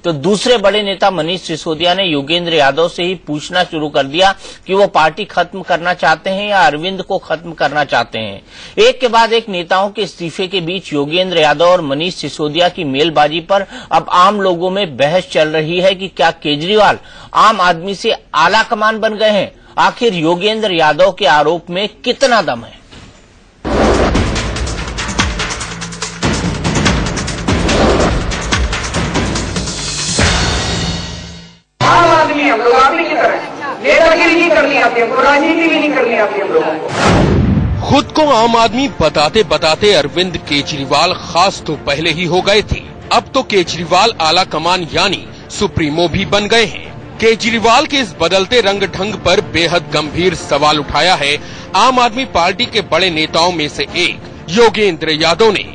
तो दूसरे बड़े नेता मनीष सिसोदिया ने योगेंद्र यादव से ही पूछना शुरू कर दिया कि वो पार्टी खत्म करना चाहते हैं या अरविंद को खत्म करना चाहते हैं। एक के बाद एक नेताओं के इस्तीफे के बीच योगेंद्र यादव और मनीष सिसोदिया की मेलबाजी पर अब आम लोगों में बहस चल रही है कि क्या केजरीवाल आम आदमी से आला कमान बन गए हैं। आखिर योगेंद्र यादव के आरोप में कितना दम है। हम लोग आप ही की तरह नेतागिरी नहीं करनी आती, हमको राजनीति भी नहीं करनी आती हम लोगों को। खुद को आम आदमी बताते बताते अरविंद केजरीवाल खास तो पहले ही हो गए थे, अब तो केजरीवाल आला कमान यानी सुप्रीमो भी बन गए हैं। केजरीवाल के इस बदलते रंग ढंग पर बेहद गंभीर सवाल उठाया है आम आदमी पार्टी के बड़े नेताओं में से एक योगेंद्र यादव ने।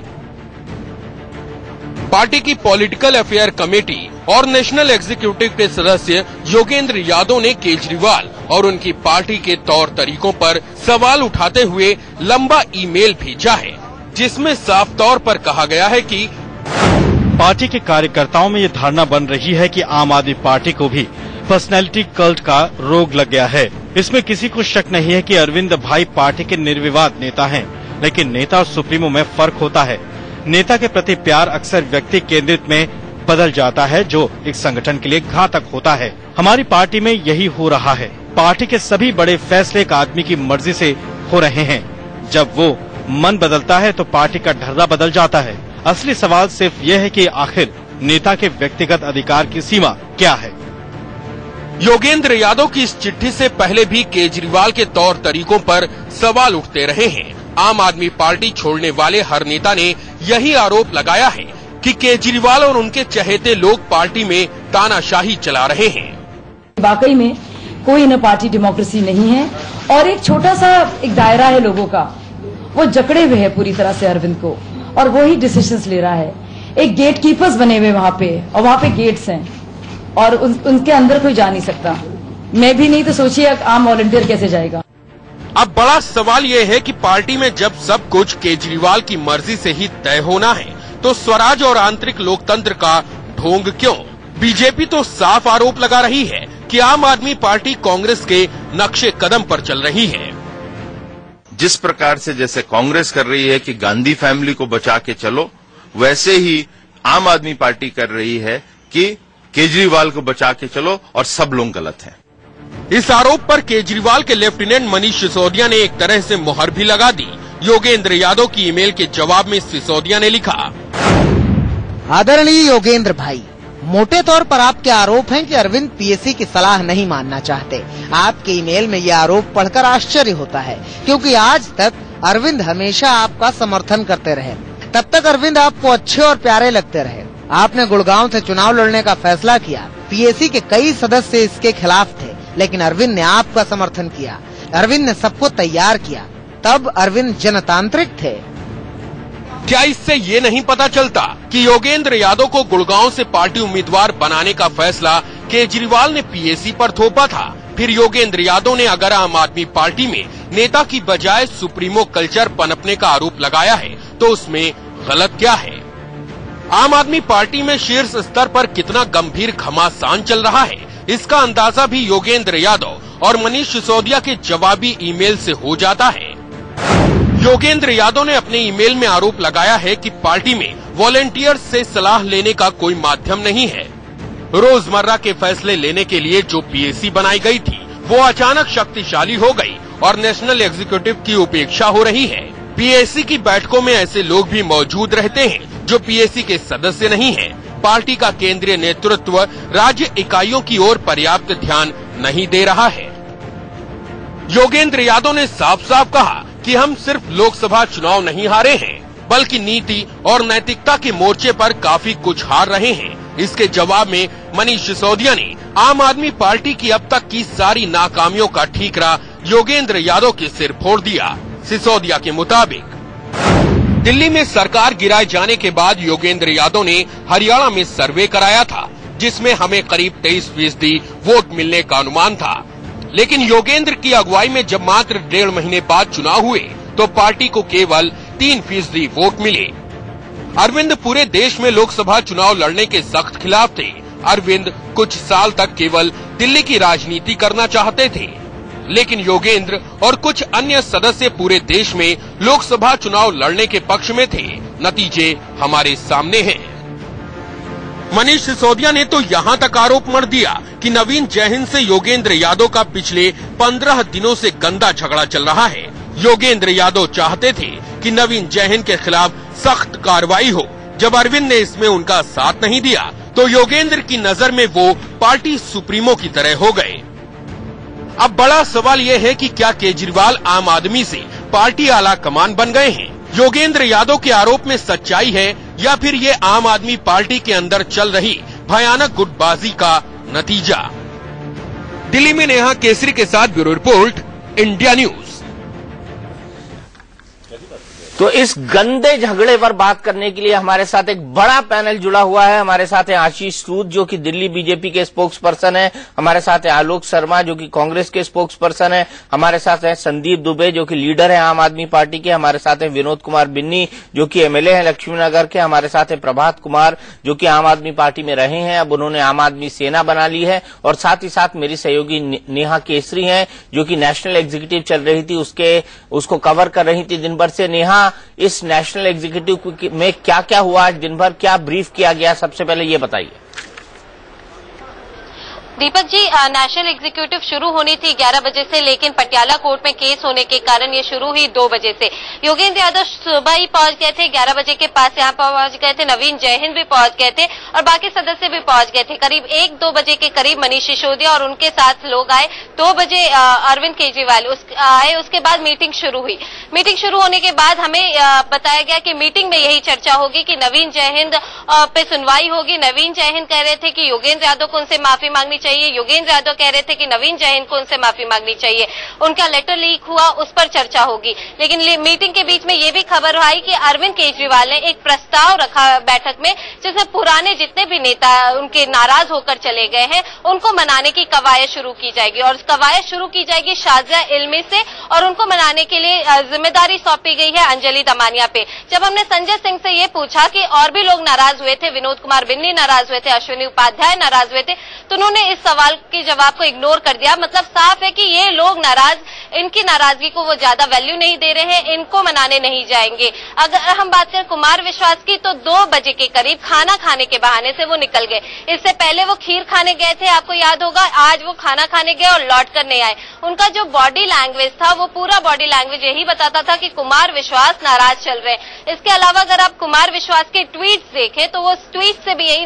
पार्टी की पॉलिटिकल अफेयर कमेटी और नेशनल एग्जीक्यूटिव के सदस्य योगेंद्र यादव ने केजरीवाल और उनकी पार्टी के तौर तरीकों पर सवाल उठाते हुए लंबा ईमेल भेजा है, जिसमें साफ तौर पर कहा गया है कि पार्टी के कार्यकर्ताओं में ये धारणा बन रही है कि आम आदमी पार्टी को भी पर्सनैलिटी कल्ट का रोग लग गया है। इसमें किसी को शक नहीं है कि अरविंद भाई पार्टी के निर्विवाद नेता हैं, लेकिन नेता और सुप्रीमो में फर्क होता है। नेता के प्रति प्यार अक्सर व्यक्ति केंद्रित में बदल जाता है, जो एक संगठन के लिए घातक होता है। हमारी पार्टी में यही हो रहा है। पार्टी के सभी बड़े फैसले एक आदमी की मर्जी से हो रहे हैं। जब वो मन बदलता है तो पार्टी का ढर्रा बदल जाता है। असली सवाल सिर्फ ये है कि आखिर नेता के व्यक्तिगत अधिकार की सीमा क्या है। योगेंद्र यादव की इस चिट्ठी से पहले भी केजरीवाल के तौर तरीकों पर सवाल उठते रहे हैं। आम आदमी पार्टी छोड़ने वाले हर नेता ने यही आरोप लगाया है कि केजरीवाल और उनके चहेते लोग पार्टी में तानाशाही चला रहे हैं। वाकई में कोई न पार्टी डेमोक्रेसी नहीं है और एक छोटा सा एक दायरा है लोगों का, वो जकड़े हुए है पूरी तरह से अरविंद को, और वो ही डिसीजंस ले रहा है। एक गेट कीपर्स बने हुए वहाँ पे, और वहाँ पे गेट्स हैं और उनके अंदर कोई जा नहीं सकता। मैं भी नहीं तो सोचिए आम वॉलंटियर कैसे जाएगा। अब बड़ा सवाल ये है कि पार्टी में जब सब कुछ केजरीवाल की मर्जी से ही तय होना है तो स्वराज और आंतरिक लोकतंत्र का ढोंग क्यों। बीजेपी तो साफ आरोप लगा रही है कि आम आदमी पार्टी कांग्रेस के नक्शे कदम पर चल रही है। जिस प्रकार से जैसे कांग्रेस कर रही है कि गांधी फैमिली को बचा के चलो, वैसे ही आम आदमी पार्टी कर रही है कि केजरीवाल को बचा के चलो और सब लोग गलत हैं। इस आरोप पर केजरीवाल के लेफ्टिनेंट मनीष सिसोदिया ने एक तरह से मुहर भी लगा दी। योगेंद्र यादव की ईमेल के जवाब में सिसोदिया ने लिखा, आदरणीय योगेंद्र भाई, मोटे तौर पर आपके आरोप हैं कि अरविंद पीएससी की सलाह नहीं मानना चाहते। आपके ईमेल में ये आरोप पढ़कर आश्चर्य होता है, क्योंकि आज तक अरविंद हमेशा आपका समर्थन करते रहे। तब तक अरविंद आपको अच्छे और प्यारे लगते रहे। आपने गुड़गांव से चुनाव लड़ने का फैसला किया। पीएससी के कई सदस्य इसके खिलाफ थे, लेकिन अरविंद ने आपका समर्थन किया। अरविंद ने सबको तैयार किया। तब अरविंद जनतांत्रिक थे। क्या इससे ये नहीं पता चलता कि योगेंद्र यादव को गुड़गांव से पार्टी उम्मीदवार बनाने का फैसला केजरीवाल ने पीएससी पर थोपा था। फिर योगेंद्र यादव ने अगर आम आदमी पार्टी में नेता की बजाय सुप्रीमो कल्चर पनपने का आरोप लगाया है तो उसमें गलत क्या है। आम आदमी पार्टी में शीर्ष स्तर पर कितना गंभीर घमासान चल रहा है, इसका अंदाजा भी योगेंद्र यादव और मनीष सिसोदिया के जवाबी ईमेल से हो जाता है। योगेंद्र यादव ने अपने ईमेल में आरोप लगाया है कि पार्टी में वॉलंटियर्स से सलाह लेने का कोई माध्यम नहीं है। रोजमर्रा के फैसले लेने के लिए जो पीएससी बनाई गई थी वो अचानक शक्तिशाली हो गई और नेशनल एग्जीक्यूटिव की उपेक्षा हो रही है। पीएससी की बैठकों में ऐसे लोग भी मौजूद रहते हैं जो पीएससी के सदस्य नहीं हैं। पार्टी का केंद्रीय नेतृत्व राज्य इकाइयों की ओर पर्याप्त ध्यान नहीं दे रहा है। योगेंद्र यादव ने साफ साफ कहा कि हम सिर्फ लोकसभा चुनाव नहीं हारे हैं, बल्कि नीति और नैतिकता के मोर्चे पर काफी कुछ हार रहे हैं। इसके जवाब में मनीष सिसोदिया ने आम आदमी पार्टी की अब तक की सारी नाकामियों का ठीकरा योगेंद्र यादव के सिर फोड़ दिया। सिसोदिया के मुताबिक दिल्ली में सरकार गिराए जाने के बाद योगेंद्र यादव ने हरियाणा में सर्वे कराया था, जिसमें हमें करीब 23% वोट मिलने का अनुमान था। लेकिन योगेंद्र की अगुवाई में जब मात्र 1.5 महीने बाद चुनाव हुए तो पार्टी को केवल 3% वोट मिले। अरविंद पूरे देश में लोकसभा चुनाव लड़ने के सख्त खिलाफ थे अरविंद कुछ साल तक केवल दिल्ली की राजनीति करना चाहते थे, लेकिन योगेंद्र और कुछ अन्य सदस्य पूरे देश में लोकसभा चुनाव लड़ने के पक्ष में थे। नतीजे हमारे सामने हैं। मनीष सिसोदिया ने तो यहाँ तक आरोप मढ़ दिया कि नवीन जयहिंद से योगेंद्र यादव का पिछले 15 दिनों से गंदा झगड़ा चल रहा है। योगेंद्र यादव चाहते थे कि नवीन जयहिंद के खिलाफ सख्त कार्रवाई हो। जब अरविंद ने इसमें उनका साथ नहीं दिया तो योगेंद्र की नजर में वो पार्टी सुप्रीमो की तरह हो गए। अब बड़ा सवाल ये है कि क्या केजरीवाल आम आदमी से पार्टी आला कमान बन गए हैं? योगेंद्र यादव के आरोप में सच्चाई है या फिर ये आम आदमी पार्टी के अंदर चल रही भयानक गुटबाजी का नतीजा? दिल्ली में नेहा केसरी के साथ ब्यूरो रिपोर्ट, इंडिया न्यूज। तो इस गंदे झगड़े पर बात करने के लिए हमारे साथ एक बड़ा पैनल जुड़ा हुआ है। हमारे साथ है आशीष सूद जो कि दिल्ली बीजेपी के स्पोक्स पर्सन है, हमारे साथ है आलोक शर्मा जो कि कांग्रेस के स्पोक्स पर्सन है, हमारे साथ है संदीप दुबे जो कि लीडर है आम आदमी पार्टी के, हमारे साथ है विनोद कुमार बिन्नी जो कि एमएलए है लक्ष्मीनगर के, हमारे साथ है प्रभात कुमार जो कि आम आदमी पार्टी में रहे हैं, अब उन्होंने आम आदमी सेना बना ली है, और साथ ही साथ मेरी सहयोगी नेहा केसरी है जो कि नेशनल एग्जीक्यूटिव चल रही थी उसको कवर कर रही थी दिन भर से। नेहा, इस नेशनल एग्जीक्यूटिव में क्या क्या हुआ आज दिन भर, क्या ब्रीफ किया गया, सबसे पहले ये बताइए। दीपक जी, नेशनल एग्जीक्यूटिव शुरू होनी थी 11 बजे से, लेकिन पटियाला कोर्ट में केस होने के कारण ये शुरू हुई 2 बजे से। योगेंद्र यादव सुबह ही पहुंच गए थे, 11 बजे के पास यहाँ पहुंच गए थे, नवीन जयहिंद भी पहुंच गए थे और बाकी सदस्य भी पहुंच गए थे। करीब 1-2 बजे के करीब मनीष सिसोदिया और उनके साथ लोग आए। 2 बजे अरविंद केजरीवाल आए, उसके बाद मीटिंग शुरू हुई। मीटिंग शुरू होने के बाद हमें बताया गया कि मीटिंग में यही चर्चा होगी कि नवीन जयहिंद पे सुनवाई होगी। नवीन जयहिंद कह रहे थे कि योगेंद्र यादव को उनसे माफी मांगनी चाहिए, योगेंद्र यादव कह रहे थे कि नवीन जयहिंद को उनसे माफी मांगनी चाहिए। उनका लेटर लीक हुआ, उस पर चर्चा होगी। लेकिन मीटिंग के बीच में ये भी खबर आई कि अरविंद केजरीवाल ने एक प्रस्ताव रखा बैठक में, जिसमें पुराने जितने भी नेता उनके नाराज होकर चले गए हैं उनको मनाने की कवायद शुरू की जाएगी, और कवायद शुरू की जाएगी शाजिया इल्मी से, और उनको मनाने के लिए जिम्मेदारी सौंपी गई है अंजलि दमानिया पे। जब हमने संजय सिंह से ये पूछा कि और भी लोग नाराज हुए थे, विनोद कुमार बिन्नी नाराज हुए थे, अश्विनी उपाध्याय नाराज हुए थे, तो उन्होंने इस सवाल के जवाब को इग्नोर कर दिया। मतलब साफ है कि ये लोग नाराज, इनकी नाराजगी को वो ज्यादा वैल्यू नहीं दे रहे हैं, इनको मनाने नहीं जाएंगे। अगर हम बात करें कुमार विश्वास की, तो 2 बजे के करीब खाना खाने के बहाने से वो निकल गए। इससे पहले वो खीर खाने गए थे, आपको याद होगा। आज वो खाना खाने गए और लौट कर नहीं आए। उनका जो बॉडी लैंग्वेज था, वो पूरा बॉडी लैंग्वेज यही बताता था कि कुमार विश्वास नाराज चल रहे हैं। इसके अलावा अगर आप कुमार विश्वास के ट्वीट देखें तो वो ट्वीट से भी यही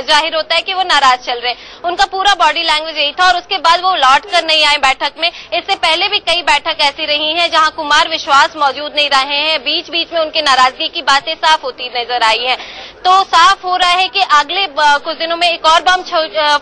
जाहिर होता है कि वो नाराज चल रहे हैं। उनका पूरा बॉडी लैंग्वेज यही था, और उसके बाद वो लौट कर नहीं आए बैठक में। इससे पहले भी कई बैठक ऐसी रही हैं जहां कुमार विश्वास मौजूद नहीं रहे हैं, बीच बीच में उनकी नाराजगी की बातें साफ होती नजर आई हैं। तो साफ हो रहा है कि अगले कुछ दिनों में एक और बम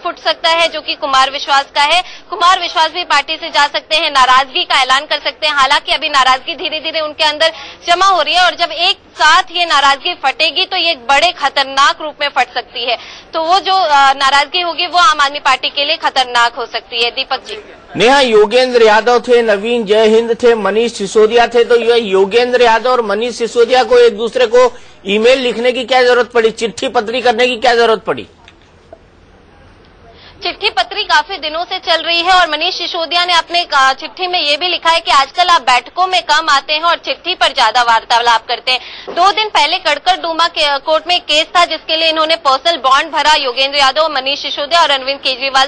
फूट सकता है जो कि कुमार विश्वास का है। कुमार विश्वास भी पार्टी से जा सकते हैं, नाराजगी का ऐलान कर सकते हैं। हालांकि अभी नाराजगी धीरे धीरे उनके अंदर जमा हो रही है, और जब एक साथ ये नाराजगी फटेगी तो ये बड़े खतरनाक रूप में फट सकती है। तो वो जो नाराजगी होगी वो आम आदमी पार्टी के लिए खतरनाक हो सकती है। दीपक जी। नेहा, योगेंद्र यादव थे, नवीन जयहिंद थे, मनीष सिसोदिया थे, तो ये योगेंद्र यादव और मनीष सिसोदिया को एक दूसरे को ईमेल लिखने की क्या जरूरत पड़ी, चिट्ठी पत्री करने की क्या जरूरत पड़ी? चिट्ठी पत्री काफी दिनों से चल रही है, और मनीष सिसोदिया ने अपने चिट्ठी में ये भी लिखा है कि आजकल आप बैठकों में कम आते हैं और चिट्ठी पर ज्यादा वार्तालाप करते हैं। 2 दिन पहले कड़कड़ डूमा कोर्ट में एक केस था जिसके लिए इन्होंने पर्सनल बॉन्ड भरा। योगेंद्र यादव, मनीष सिसोदिया और अरविंद केजरीवाल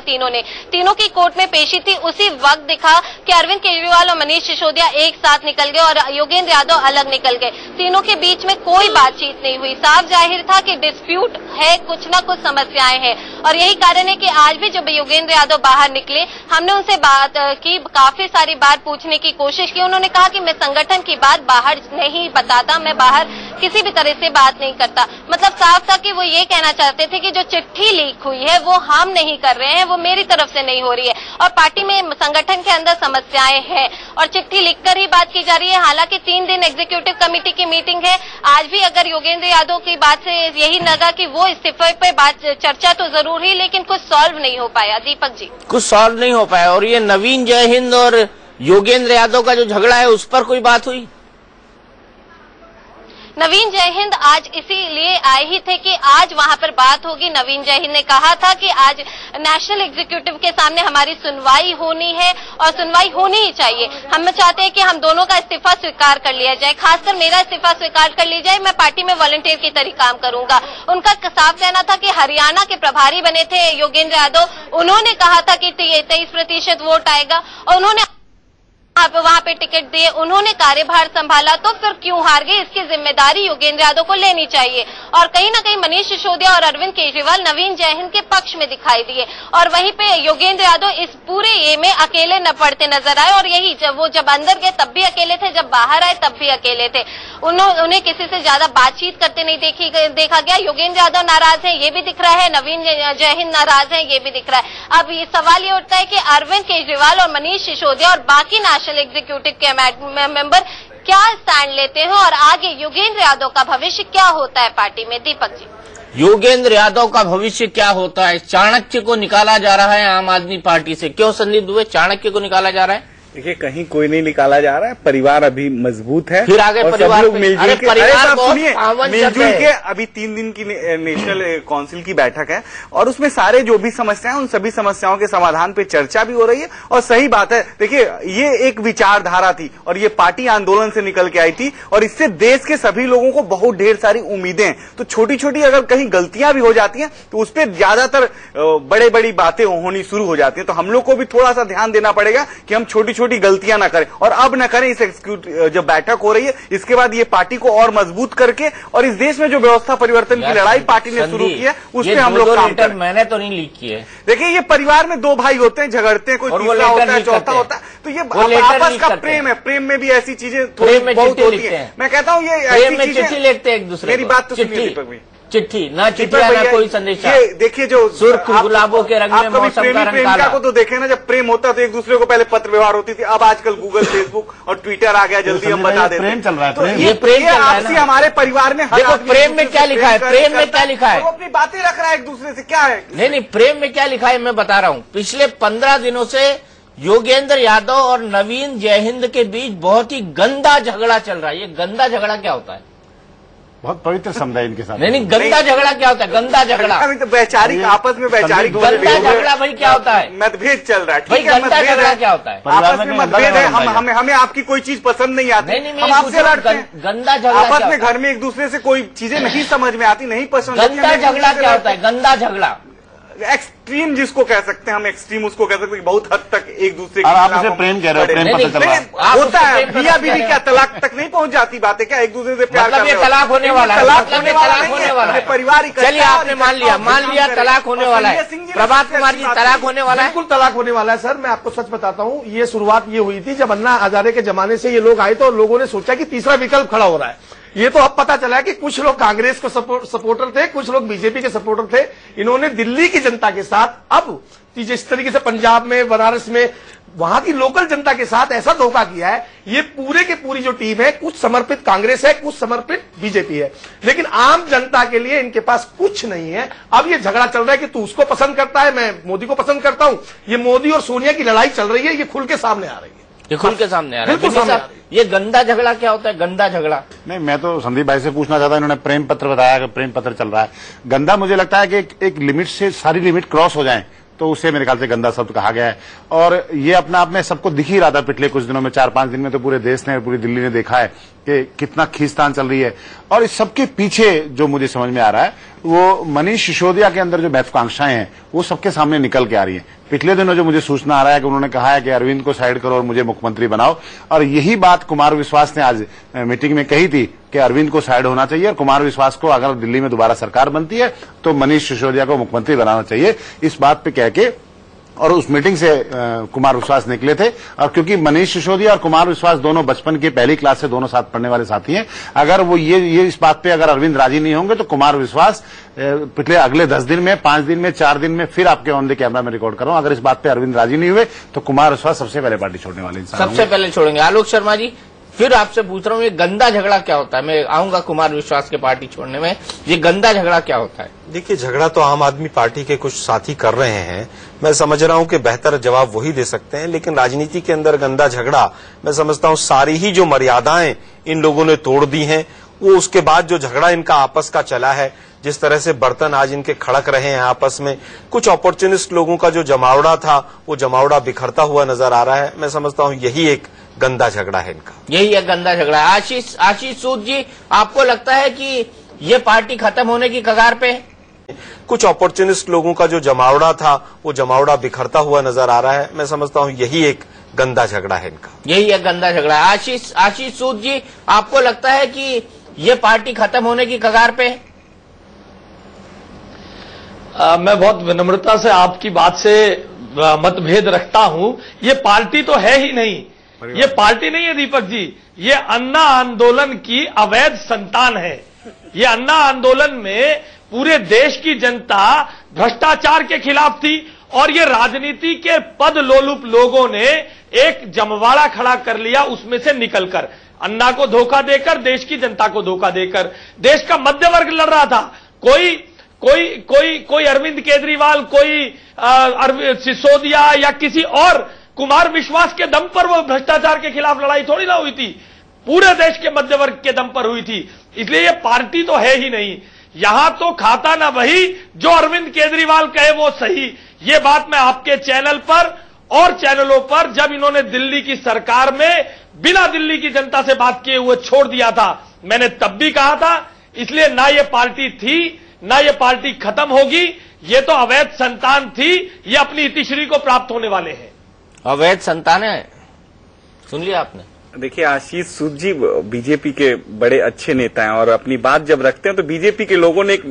तीनों की कोर्ट में पेशी थी। उसी वक्त दिखा कि अरविंद केजरीवाल और मनीष सिसोदिया एक साथ निकल गए और योगेंद्र यादव अलग निकल गए। तीनों के बीच में कोई बातचीत नहीं हुई। साफ जाहिर था कि डिस्प्यूट है, कुछ न कुछ समस्याएं हैं, और यही कारण है कि आज भी जब योगेंद्र यादव बाहर निकले, हमने उनसे बात की, काफी सारी बात पूछने की कोशिश की। उन्होंने कहा कि मैं संगठन की बात बाहर नहीं बताता, मैं बाहर किसी भी तरह से बात नहीं करता। मतलब साफ था कि वो ये कहना चाहते थे कि जो चिट्ठी लीक हुई है वो हम नहीं कर रहे हैं, वो मेरी तरफ से नहीं हो रही है, और पार्टी में संगठन के अंदर समस्याएं हैं और चिट्ठी लिखकर ही बात की जा रही है। हालांकि 3 दिन एग्जीक्यूटिव कमेटी की मीटिंग है। आज भी अगर योगेंद्र यादव की बात से यही लगा कि वो इस्तीफे पे बात चर्चा तो जरूर ही, लेकिन कुछ सॉल्व नहीं हो पाया। दीपक जी, कुछ सॉल्व नहीं हो पाया। और ये नवीन जयहिंद और योगेंद्र यादव का जो झगड़ा है उस पर कोई बात हुई? नवीन जयहिंद आज इसीलिए आए ही थे कि आज वहां पर बात होगी। नवीन जयहिंद ने कहा था कि आज नेशनल एग्जीक्यूटिव के सामने हमारी सुनवाई होनी है और सुनवाई होनी ही चाहिए। हम चाहते हैं कि हम दोनों का इस्तीफा स्वीकार कर लिया जाए, खासकर मेरा इस्तीफा स्वीकार कर लिया जाए। मैं पार्टी में वॉलंटियर की तरह काम करूंगा। उनका साफ कहना था कि हरियाणा के प्रभारी बने थे योगेंद्र यादव, उन्होंने कहा था कि 23% वोट आएगा और उन्होंने वहां पे टिकट दिए, उन्होंने कार्यभार संभाला, तो फिर क्यों हार गए, इसकी जिम्मेदारी योगेंद्र यादव को लेनी चाहिए। और कहीं ना कहीं मनीष सिसोदिया और अरविंद केजरीवाल नवीन जयहिंद के पक्ष में दिखाई दिए और वहीं पे योगेंद्र यादव इस पूरे ये में अकेले न पड़ते नजर आए। और यही जब अंदर गए तब भी अकेले थे, जब बाहर आए तब भी अकेले थे। उन्हें किसी से ज्यादा बातचीत करते नहीं देखा गया। योगेंद्र यादव नाराज है, ये भी दिख रहा है, नवीन जयहिंद नाराज है, ये भी दिख रहा है। अब ये सवाल ये उठता है कि अरविंद केजरीवाल और मनीष सिसोदिया और बाकी नेशनल एग्जीक्यूटिव के मेंबर क्या स्टैंड लेते हैं और आगे योगेंद्र यादव का भविष्य क्या होता है पार्टी में। दीपक जी, योगेंद्र यादव का भविष्य क्या होता है? चाणक्य को निकाला जा रहा है आम आदमी पार्टी से, क्यों संदीप दुबे चाणक्य को निकाला जा रहा है? देखिए, कहीं कोई नहीं निकाला जा रहा है, परिवार अभी मजबूत है। फिर आगे परिवार लोग मिलजुल के के अभी 3 दिन की नेशनल काउंसिल की बैठक है और उसमें सारे जो भी समस्याएं उन सभी समस्याओं के समाधान पे चर्चा भी हो रही है। और सही बात है, देखिए ये एक विचारधारा थी और ये पार्टी आंदोलन से निकल के आई थी और इससे देश के सभी लोगों को बहुत ढेर सारी उम्मीदें हैं। तो छोटी छोटी अगर कहीं गलतियां भी हो जाती हैं तो उस पर ज्यादातर बड़े बड़ी बातें होनी शुरू हो जाती हैं। तो हम लोग को भी थोड़ा सा ध्यान देना पड़ेगा कि हम छोटी छोटी गलतियां ना करें और अब ना करें। इस जब बैठक हो रही है इसके बाद ये पार्टी को और मजबूत करके और इस देश में जो व्यवस्था परिवर्तन की लड़ाई पार्टी ने शुरू की है उस पर हम लोग काम करें। मैंने तो नहीं लीक की है। देखिए, ये परिवार में 2 भाई होते हैं, झगड़ते हैं, कोई तीसरा होता है, चौथा होता है, तो ये आपस का प्रेम है। प्रेम में भी ऐसी चीजें थोड़ी बहुत होती है। मैं कहता हूँ ये ऐसी चिट्ठी लिखते हैं एक दूसरे, मेरी बात तो सुनिए दीपक भाई, चिट्ठी ना चिट्ठिया ना कोई संदेश। ये देखिए जो सुर्ख गुलाबों के रंग में मौसम का रंग काला। को तो देखे ना, जब प्रेम होता तो एक दूसरे को पहले पत्र व्यवहार होती थी, अब आजकल गूगल, फेसबुक और ट्विटर आ गया, जल्दी हम बता देते। प्रेम चल रहा है, तो ये प्रेम आपसी हमारे परिवार में। देखो प्रेम में क्या लिखा है, प्रेम में क्या लिखा है, वो अपनी बातें रख रहा है एक दूसरे से, क्या है? नहीं, प्रेम में क्या लिखा है मैं बता रहा हूँ। पिछले 15 दिनों से योगेंद्र यादव और नवीन जयहिंद के बीच बहुत ही गंदा झगड़ा चल रहा है। ये गंदा झगड़ा क्या होता है? बहुत पवित्र शब्द है इनके साथ। नहीं, गंदा झगड़ा क्या होता है? गंदा झगड़ा तो वैचारिक, आपस में वैचारिक गंदा झगड़ा भाई क्या होता है? मतभेद चल रहा है। भाई गंदा झगड़ा क्या होता है? आपस में मतभेद है, हमें आपकी कोई चीज पसंद नहीं आती, हम आपसे लड़ते हैं। गंदा झगड़ा आपस में घर में एक दूसरे से कोई चीजें नहीं समझ में आती, नहीं पसंद। गंदा झगड़ा क्या होता है? गंदा झगड़ा एक्सट्रीम जिसको कह सकते हैं हम, एक्सट्रीम उसको कह सकते हैं, बहुत हद तक एक दूसरे के आप उसे प्रेम कह रहे हो, प्रेम पता चल रहा है। होता है, मियां बीवी क्या तलाक तक नहीं पहुंच जाती बातें, क्या एक दूसरे से प्यार मतलब ये तलाक होने वाला है, तलाक होने वाला है, परिवार। चलिए आपने मान लिया तलाक होने वाला है। प्रभात कुमार जी, तलाक होने वाला है? बिल्कुल तलाक होने वाला है सर। मैं आपको सच बताता हूँ, ये शुरुआत ये हुई थी जब अन्ना हजारे के जमाने से ये लोग आए तो लोगों ने सोचा कि तीसरा विकल्प खड़ा हो रहा है। ये तो अब पता चला है कि कुछ लोग कांग्रेस को सपोर्टर थे, कुछ लोग बीजेपी के सपोर्टर थे। इन्होंने दिल्ली की जनता के साथ अब जिस तरीके से पंजाब में, बनारस में, वहां की लोकल जनता के साथ ऐसा धोखा किया है। ये पूरे के पूरी जो टीम है, कुछ समर्पित कांग्रेस है, कुछ समर्पित बीजेपी है, लेकिन आम जनता के लिए इनके पास कुछ नहीं है। अब ये झगड़ा चल रहा है कि तू उसको पसंद करता है, मैं मोदी को पसंद करता हूं। ये मोदी और सोनिया की लड़ाई चल रही है, ये खुल के सामने आ रही है। ये खुल के सामने आ रहा है। ये गंदा झगड़ा क्या होता है? गंदा झगड़ा नहीं, मैं तो संदीप भाई से पूछना चाहता हूं, इन्होंने प्रेम पत्र बताया कि प्रेम पत्र चल रहा है। गंदा मुझे लगता है कि एक लिमिट से सारी लिमिट क्रॉस हो जाए तो उसे मेरे ख्याल से गंदा शब्द कहा गया है। और ये अपने आप में सबको दिख ही रहा था पिछले कुछ दिनों में, 4-5 दिन में तो पूरे देश ने, पूरी दिल्ली ने देखा है कि कितना खींचतान चल रही है। और इस सबके पीछे जो मुझे समझ में आ रहा है वो मनीष सिसोदिया के अंदर जो महत्वाकांक्षाएं हैं वो सबके सामने निकल के आ रही है। पिछले दिनों जो मुझे सूचना आ रहा है कि उन्होंने कहा है कि अरविंद को साइड करो और मुझे मुख्यमंत्री बनाओ, और यही बात कुमार विश्वास ने आज मीटिंग में कही थी कि अरविंद को साइड होना चाहिए और कुमार विश्वास को, अगर दिल्ली में दोबारा सरकार बनती है तो मनीष सिसोदिया को मुख्यमंत्री बनाना चाहिए। इस बात पे कह के और उस मीटिंग से कुमार विश्वास निकले थे। और क्योंकि मनीष सिसोदिया और कुमार विश्वास दोनों बचपन की पहली क्लास से दोनों साथ पढ़ने वाले साथी हैं, अगर वो ये इस बात पे अगर अरविंद राजी नहीं होंगे तो कुमार विश्वास पिछले अगले 10 दिन में, 5 दिन में, 4 दिन में फिर आपके ऑन द कैमरा में रिकॉर्ड कर रहा हूं, अगर इस बात पे अरविंद राजी नहीं हुए तो कुमार विश्वास सबसे पहले पार्टी छोड़ने वाले इंसान सबसे पहले छोड़ेंगे। आलोक शर्मा जी, फिर आपसे पूछ रहा हूँ, ये गंदा झगड़ा क्या होता है? मैं आऊंगा कुमार विश्वास के पार्टी छोड़ने में। ये गंदा झगड़ा क्या होता है? देखिए, झगड़ा तो आम आदमी पार्टी के कुछ साथी कर रहे हैं। मैं समझ रहा हूं कि बेहतर जवाब वही दे सकते हैं, लेकिन राजनीति के अंदर गंदा झगड़ा, मैं समझता हूं सारी ही जो मर्यादाएं इन लोगों ने तोड़ दी हैं वो उसके बाद जो झगड़ा इनका आपस का चला है, जिस तरह से बर्तन आज इनके खड़क रहे हैं आपस में, कुछ अपॉर्चुनिस्ट लोगों का जो जमावड़ा था वो जमावड़ा बिखरता हुआ नजर आ रहा है। मैं समझता हूं यही एक गंदा झगड़ा है इनका, यही एक गंदा झगड़ा है। आशीष सूद जी, आपको लगता है कि ये पार्टी खत्म होने की कगार पे है? कुछ अपॉर्चुनिस्ट लोगों का जो जमावड़ा था वो जमावड़ा बिखरता हुआ नजर आ रहा है। मैं समझता हूं यही एक गंदा झगड़ा है इनका, यही एक गंदा झगड़ा है। आशीष सूद जी, आपको लगता है कि ये पार्टी खत्म होने की कगार पे है? मैं बहुत विनम्रता से आपकी बात से मतभेद रखता हूं। ये पार्टी तो है ही नहीं, ये पार्टी नहीं है दीपक जी, ये अन्ना आंदोलन की अवैध संतान है। ये अन्ना आंदोलन में पूरे देश की जनता भ्रष्टाचार के खिलाफ थी और ये राजनीति के पद लोलुप लोगों ने एक जमवाड़ा खड़ा कर लिया, उसमें से निकलकर अन्ना को धोखा देकर, देश की जनता को धोखा देकर। देश का मध्य वर्ग लड़ रहा था, कोई अरविंद केजरीवाल, कोई सिसोदिया या किसी और कुमार विश्वास के दम पर वो भ्रष्टाचार के खिलाफ लड़ाई थोड़ी ना हुई थी, पूरे देश के मध्य वर्ग के दम पर हुई थी। इसलिए ये पार्टी तो है ही नहीं। यहां तो खाता ना वही जो अरविंद केजरीवाल कहे वो सही। ये बात मैं आपके चैनल पर और चैनलों पर जब इन्होंने दिल्ली की सरकार में बिना दिल्ली की जनता से बात किए हुए छोड़ दिया था, मैंने तब भी कहा था। इसलिए ना ये पार्टी थी, ना ये पार्टी खत्म होगी, ये तो अवैध संतान थी, ये अपनी इतिश्री को प्राप्त होने वाले हैं। अवैध संतान है, सुन लिया आपने। देखिए आशीष सूद जी बीजेपी के बड़े अच्छे नेता हैं और अपनी बात जब रखते हैं तो बीजेपी के लोगों ने एक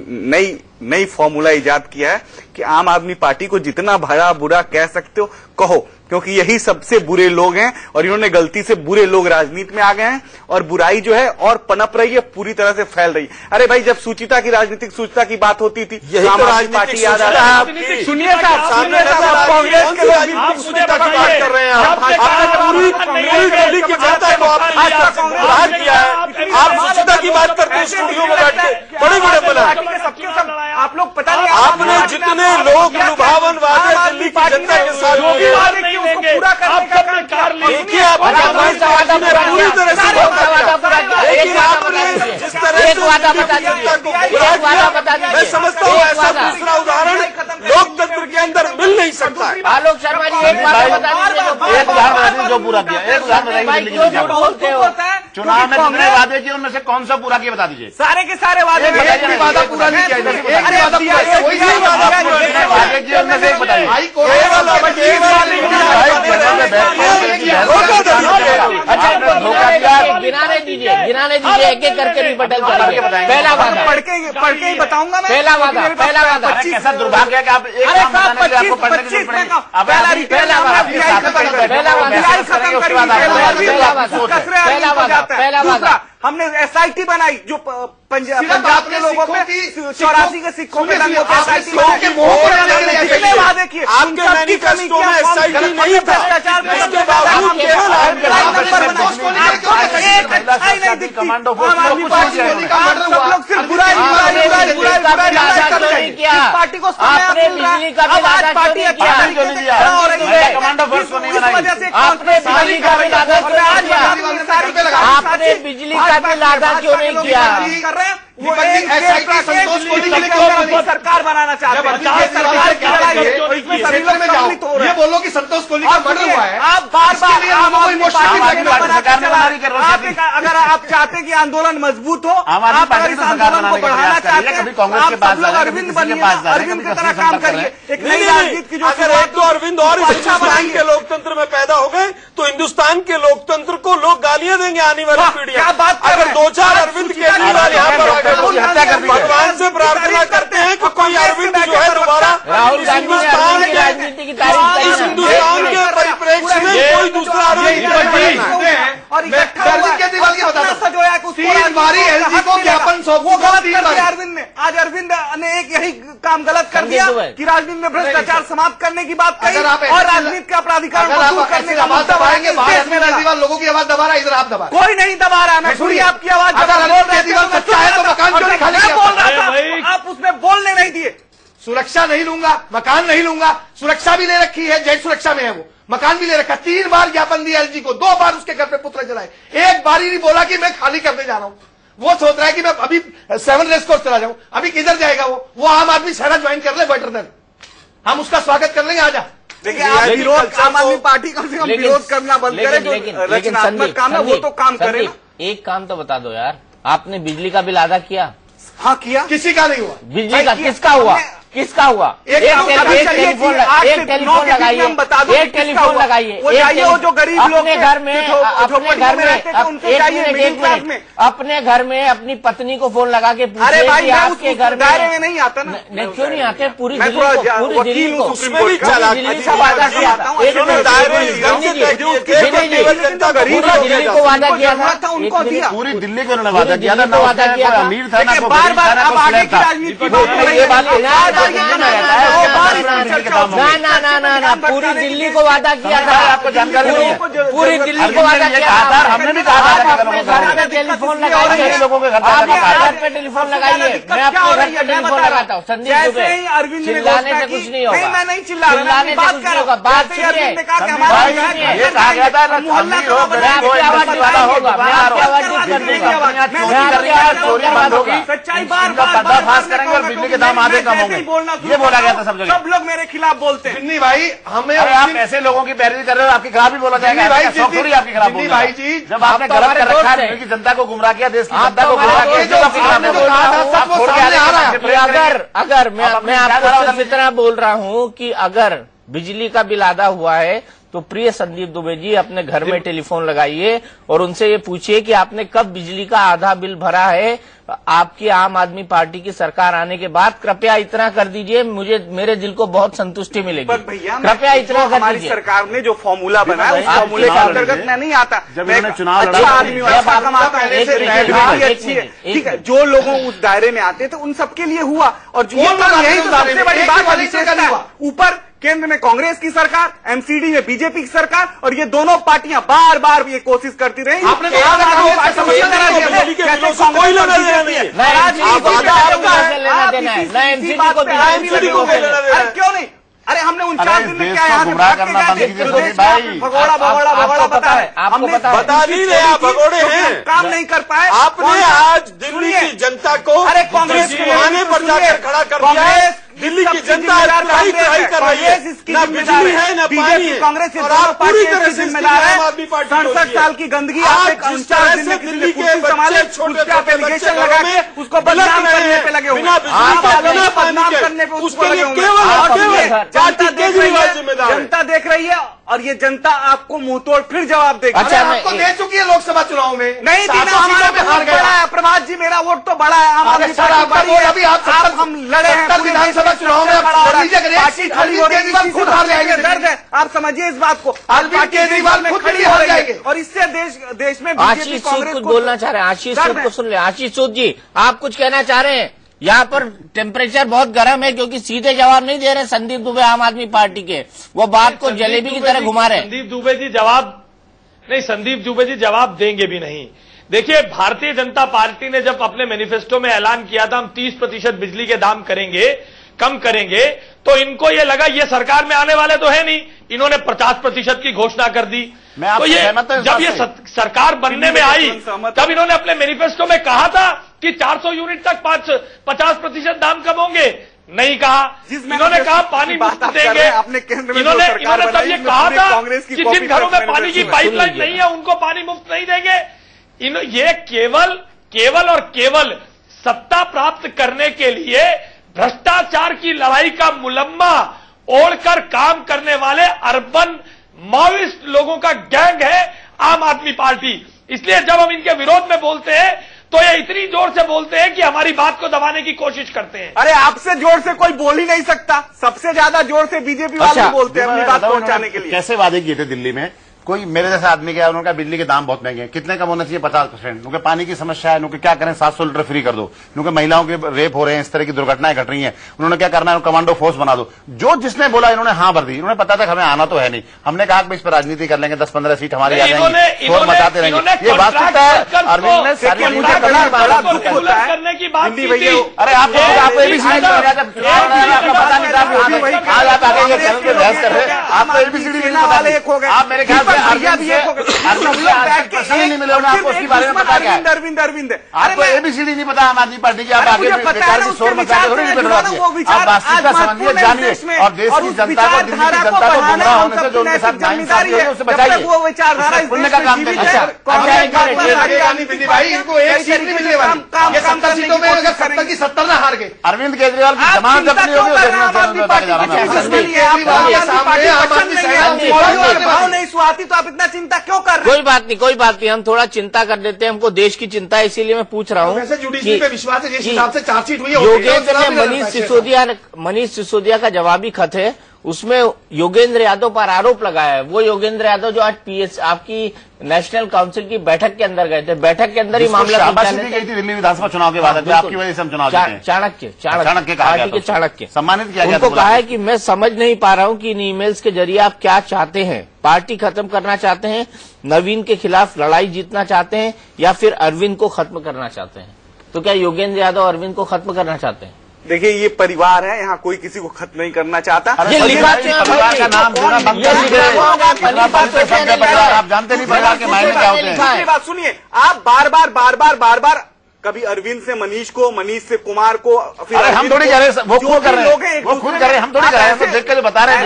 नई फॉर्मूला इजाद किया है कि आम आदमी पार्टी को जितना भला बुरा कह सकते हो कहो, क्योंकि यही सबसे बुरे लोग हैं और इन्होंने गलती से बुरे लोग राजनीति में आ गए हैं और बुराई जो है और पनप रही है, पूरी तरह से फैल रही है। अरे भाई, जब सुचिता की राजनीतिक सूचिता की बात होती थी, यही तो राजनीतिक पार्टी याद आ रहा है। सुनिए साहब, कांग्रेस के लोग सुचिता की बात कर रहे हैं, पूरी दिल्ली की जनता को आपने किया है। आप सुचिता की बात करते हैं स्टूडियो में बैठ के, बड़े बड़े बना। आप लोग पता नहीं आपने जितने लोग लुभावन वादे दिल्ली की जनता के साथ किए, पूरा करने का काम किया। देखिए आपने पूरी तरह से जिस तरह से मैं समझता हूँ ऐसा दूसरा उदाहरण लोकतंत्र के अंदर मिल नहीं सकता है। आलोक शर्मा जी, एक बात बता दीजिए, एक उदाहरण जो पूरा किया, एक उदाहरण चुनाव में कितने वादे किए, उनमें से कौन सा पूरा किया बता दीजिए। सारे के सारे वादे वादा पूरा नहीं किया, गिनाने दीजिए, एक एक करके रिबटल करेंगे। पहला वादा पढ़ के ही बताऊंगा मैं। पहला वादा कैसा दुर्भाग्य है कि आप एक काम बताने के लिए आपको पढ़ने की जरूरत नहीं। पहला वादा हमने SIT बनाई जो पंजाब के लोगों पे 84 के सिक्कों के रंग होते हैं। वादे किए आपके मैनिफेस्टो में SIT नहीं था, इसके बावजूद कमांडो पार्टी को आपने बिजली का बिल अदा क्यों नहीं किया? कमांडो फोर्स को नहीं बनाई। आपने बिजली का बिल अदा क्यों नहीं किया? आपने बिजली का बिल अदा क्यों नहीं किया? कर रहे हैं वो सरकार बनाना चाहते हैं। ये बोलो कि संतोष कोहली का मर्डर हुआ है, आप बार-बार अगर आप चाहते कि आंदोलन मजबूत हो, आप अगर इस आंदोलन को बढ़ाना चाहते हैं, आप लोग अरविंद बनिए, अरविंद की तरह काम करिए। एक नई राजनीति की जो अगर एक दो अरविंद और हिंदुस्तान के लोकतंत्र में पैदा हो गए तो हिंदुस्तान के लोकतंत्र को लोग गालियां देंगे आने वाली पीढ़ियां। अगर दो चार अरविंद केजरीवाल यहाँ पर भगवान से प्रार्थना करते हैं कि कोई अरविंद जो है दोबारा हिंदुस्तान के परिप्रेक्ष्य में कोई दूसरा अरविंद ज्ञापन अरविंद ने आज अरविंद ने एक यही काम गलत कर दिया कि राजनीति में भ्रष्टाचार समाप्त करने की बात कही और राजनीति का प्राधिकरण को दूर करने का मुद्दा दबाएंगे। केजरीवाल लोगों की आवाज दबा रहा है, इधर आप दबा। कोई नहीं दबा रहा, मैं सुनिए आपकी आवाज। केजरीवाल सच्चा है तो मकान क्यों नहीं खाली किया? आप उसमें बोलने नहीं दिए। सुरक्षा नहीं लूंगा, मकान नहीं लूंगा, सुरक्षा भी ले रखी है, जेल सुरक्षा में है वो, मकान भी ले रखा। 3 बार ज्ञापन दिया LG को, 2 बार उसके घर पे पुतले जलाए, एक बार ही नहीं बोला कि मैं खाली करने जा रहा हूं। वो सोच रहा है कि मैं अभी 7 रेस कोर्स चला जाऊं, अभी किधर जाएगा वो आम आदमी शहर ज्वाइन कर ले, बेटर देन हम उसका स्वागत कर लेंगे। आजा देखिए, आप विरोध, आम आदमी पार्टी कम से कम विरोध करना बंद करे, जो रचनात्मक काम है वो तो काम करे ना। एक काम तो बता दो यार, आपने बिजली का बिल अदा किया? हाँ किया। किसी का नहीं हुआ। बिजली का किसका हुआ? किसका हुआ? एक टेलीफोन लगाइए, एक टेलीफोन लगाइए, वो जो गरीब लोग अपने घर में, अपने घर में अपनी पत्नी को फोन लगा के पूछे कि आपके घर में दायरे में नहीं आता ना? क्यों नहीं आते? पूरी दिल्ली को वादा किया था, उनको दिया, पूरी दिल्ली को उन्होंने वादा किया था, अमीर था ना, बार बार अब आगे की राजनीति ना, पूरी दिल्ली को वादा किया था। आपको जानकारी नहीं है? पूरी दिल्ली को वादा किया था। हमने भी कहा था अपने घर पे टेलीफोन लगाइए, लोगों के घर पे टेलीफोन लगाइए, मैं अपने घर पे टेलीफोन लगाता हूँ। संदीप दुबे, चिल्लाने से कुछ नहीं होगा, मैं नहीं चिल्ला, चिल्लाने से कुछ नहीं होगा। बात सुनिए, ये कहा गया था ना, मैं आपकी आवाज निकाला होगा, मैं आपकी आवाज नहीं कर दूंगा, चोरी बंद होगी, सच्चाई बार पर्दाफाश करेंगे और बिजली के दाम आधे कम होंगे, ये बोला गया था सब जगह। सब लोग मेरे खिलाफ बोलते हैं। जिन्नी भाई हमें, अरे आप ऐसे लोगों की पैरवी कर रहे हो, आपके खिलाफ भी बोला जाएगा भाई, थोड़ी आपके खिलाफ बोल भाई जी। जब आपने गलत कर रखा है, की जनता को गुमराह किया, देश की जनता को गुमराह किया, अगर मैं आपको सिर्फ इतना बोल रहा हूँ कि अगर बिजली का बिल आधा हुआ है तो प्रिय संदीप दुबे जी अपने घर में टेलीफोन लगाइए और उनसे ये पूछिए कि आपने कब बिजली का आधा बिल भरा है। आपकी आम आदमी पार्टी की सरकार आने के बाद कृपया इतना कर दीजिए, मेरे दिल को बहुत संतुष्टि मिलेगी। पर भैया कृपया इतना कर हमारी दीजिए। सरकार ने जो फॉर्मूला बनाया उस फॉर्मूले के अंतर्गत मैं नहीं आता। जब मैंने चुनाव लड़ा, अच्छा आदमी हूं, अच्छा कमाता हूं, अच्छी है, ठीक है। जो लोगों उस दायरे में आते थे उन सबके लिए हुआ, और यही तो सबसे बड़ी बात है। ऊपर केंद्र में कांग्रेस की सरकार, एमसीडी में बीजेपी की सरकार, और ये दोनों पार्टियां बार बार ये कोशिश करती रही। आपने कोई क्यों नहीं? अरे हमने 49 दिन में क्या है, गुमराह करना बंद कीजिए भगोड़ा बताया, आपको पता है, बता नहीं रहे आप भगोड़े हैं, काम नहीं कर पाए। आपने आज दिल्ली की जनता को अरे कांग्रेस के आने पर जाकर खड़ा कर दिया है। दिल्ली की जनता कड़ाई कर रही है, ना बिजली है ना पानी है, कांग्रेस और आप पूरी तरह से जिम्मेदार है। आम आदमी पार्टी 67 साल की गंदगी आप जिस तरह से दिल्ली के बच्चे छोटे एप्लीकेशन लगा के उसको बदनाम करने पे लगे हुए, बिना बिजली के बिना पानी के, उसके लिए केवल केजरीवाल जिम्मेदार है। जनता देख रही है और ये जनता आपको मुंह तोड़ फिर जवाब देगी। अच्छा, आपको दे चुकी है लोकसभा चुनाव में, नहीं दी ना, हमारा वोट बड़ा है प्रभात जी, मेरा वोट तो बड़ा है। आम आदमी पार्टी बड़ी है, अभी आप हम लड़े हैं विधानसभा चुनाव में, पार्टी खड़ी हो रही, खुद हार जाएंगे, दर्द है। आप समझिए इस बात को, केजरीवाल में खड़ी हो जाएंगे और इससे देश में आशीष सूद कुछ बोलना चाह रहे हैं। आशीष सूद को सुन ले। आशीष सूद जी, आप कुछ कहना चाह रहे हैं? यहाँ पर टेम्परेचर बहुत गर्म है क्योंकि सीधे जवाब नहीं दे रहे संदीप दुबे आम आदमी पार्टी के, वो बात को जलेबी की तरह घुमा रहे हैं। संदीप दुबे जी जवाब देंगे भी नहीं। देखिए, भारतीय जनता पार्टी ने जब अपने मैनिफेस्टो में ऐलान किया था हम 30% बिजली के दाम कम करेंगे, तो इनको ये लगा ये सरकार में आने वाले तो है नहीं, इन्होंने 50% की घोषणा कर दी। तो ये जब ये सरकार बनने में आई तब इन्होंने अपने मैनिफेस्टो में कहा था कि 400 यूनिट तक 50% दाम कम होंगे, नहीं कहा। इन्होंने कहा पानी मुफ्त देंगे, इन्होंने तब ये कहा था कि जिन घरों में पानी की पाइपलाइन नहीं है उनको पानी मुफ्त नहीं देंगे। ये केवल और केवल सत्ता प्राप्त करने के लिए भ्रष्टाचार की लड़ाई का मुलम्मा ओढ़कर काम करने वाले अर्बन माओइस्ट लोगों का गैंग है आम आदमी पार्टी। इसलिए जब हम इनके विरोध में बोलते हैं तो ये इतनी जोर से बोलते हैं कि हमारी बात को दबाने की कोशिश करते हैं। अरे आपसे जोर से कोई बोल ही नहीं सकता, सबसे ज्यादा जोर से बीजेपी वाले बोलते हैं अपनी बात पहुंचाने के लिए। कैसे वादे किए थे दिल्ली में, कोई मेरे जैसा आदमी गया, उन्होंने कहा बिजली के दाम बहुत महंगे हैं, कितने कम होना चाहिए? 50%। उनके पानी की समस्या है, उनके क्या करें 700 लीटर फ्री कर दो, उनके महिलाओं के रेप हो रहे हैं, इस तरह की दुर्घटनाएं घट रही हैं, उन्होंने क्या करना है, कमांडो फोर्स बना दो। जो जिसने बोला इन्होंने हाँ भर दी, इन्होंने पता था हमें आना तो है नहीं, हमने कहा कि इस पर राजनीति कर लेंगे, 10-15 सीट हमारी आ जाएंगी, शोर मचाते रहेंगे। ये वास्तविकता है। अरविंद ने सारी करने की बात की थी। अरे आपको पता नहीं था, आज आप आगे बहस कर रहे हैं, आपको एबीसीडी नहीं वाले एक हो गए, आप मेरे ख्याल से नहीं मिले आपको उसके बारे में पता क्या है? अरविंद आपको एबीसीडी नहीं पता आम आदमी पार्टी की, आप आगे बेकार की शोर मचा के थोड़ी निकल रहे हैं। आप वास्तविकता समझिए, जानिए और देश की जनता को, दिल्ली की जनता को गुमराह होने से जो उनके साथ नाइंसाफी है उससे बचाइए, वो विचारधारा पुण्य का काम करिए। भाई इनको एक सीट नहीं मिलने वाली, ये 70 सीटों में अगर 70 की 70 ना हार गए, अरविंद केजरीवाल की जमानत जब नहीं होगी भाव नहीं सुहाती, तो आप इतना चिंता क्यों कर रहे हैं? कोई बात नहीं, हम थोड़ा चिंता कर देते हैं, हमको देश की चिंता है, इसीलिए मैं पूछ रहा हूँ। जुडिशरी पे विश्वास है, जिस हिसाब से चार्जशीट हुई है, योगेंद्र ने मनीष सिसोदिया का जवाबी खत है, उसमें योगेंद्र यादव पर आरोप लगाया है। वो योगेंद्र यादव जो आज पीएस आपकी नेशनल काउंसिल की बैठक के अंदर गए थे, बैठक के अंदर ही मामला गई थी दिल्ली विधानसभा चुनाव के बाद, आपकी वजह से हम चुनाव चाणक्य पार्टी के चाणक्य सम्मानित किया गया। उनको कहा है कि मैं समझ नहीं पा रहा हूँ कि इन ईमेल्स के जरिए आप क्या चाहते हैं, पार्टी खत्म करना चाहते हैं, नवीन के खिलाफ लड़ाई जीतना चाहते हैं, या फिर अरविंद को खत्म करना चाहते हैं? तो क्या योगेंद्र यादव अरविंद को खत्म करना चाहते हैं? देखिए, ये परिवार है, यहाँ कोई किसी को खत्म नहीं करना चाहता। ये परिवार का नाम आप जानते नहीं परिवार के मायने क्या होते हैं। दूसरी बात सुनिए, आप बार बार कभी अरविंद से मनीष को, मनीष से कुमार को, फिर हम थोड़ी कह रहे हैं, वो खुद कर रहे हैं, वो खुद कर रहे हैं, हम थोड़ी कर रहे हैं, हम देख कर बता रहे हैं।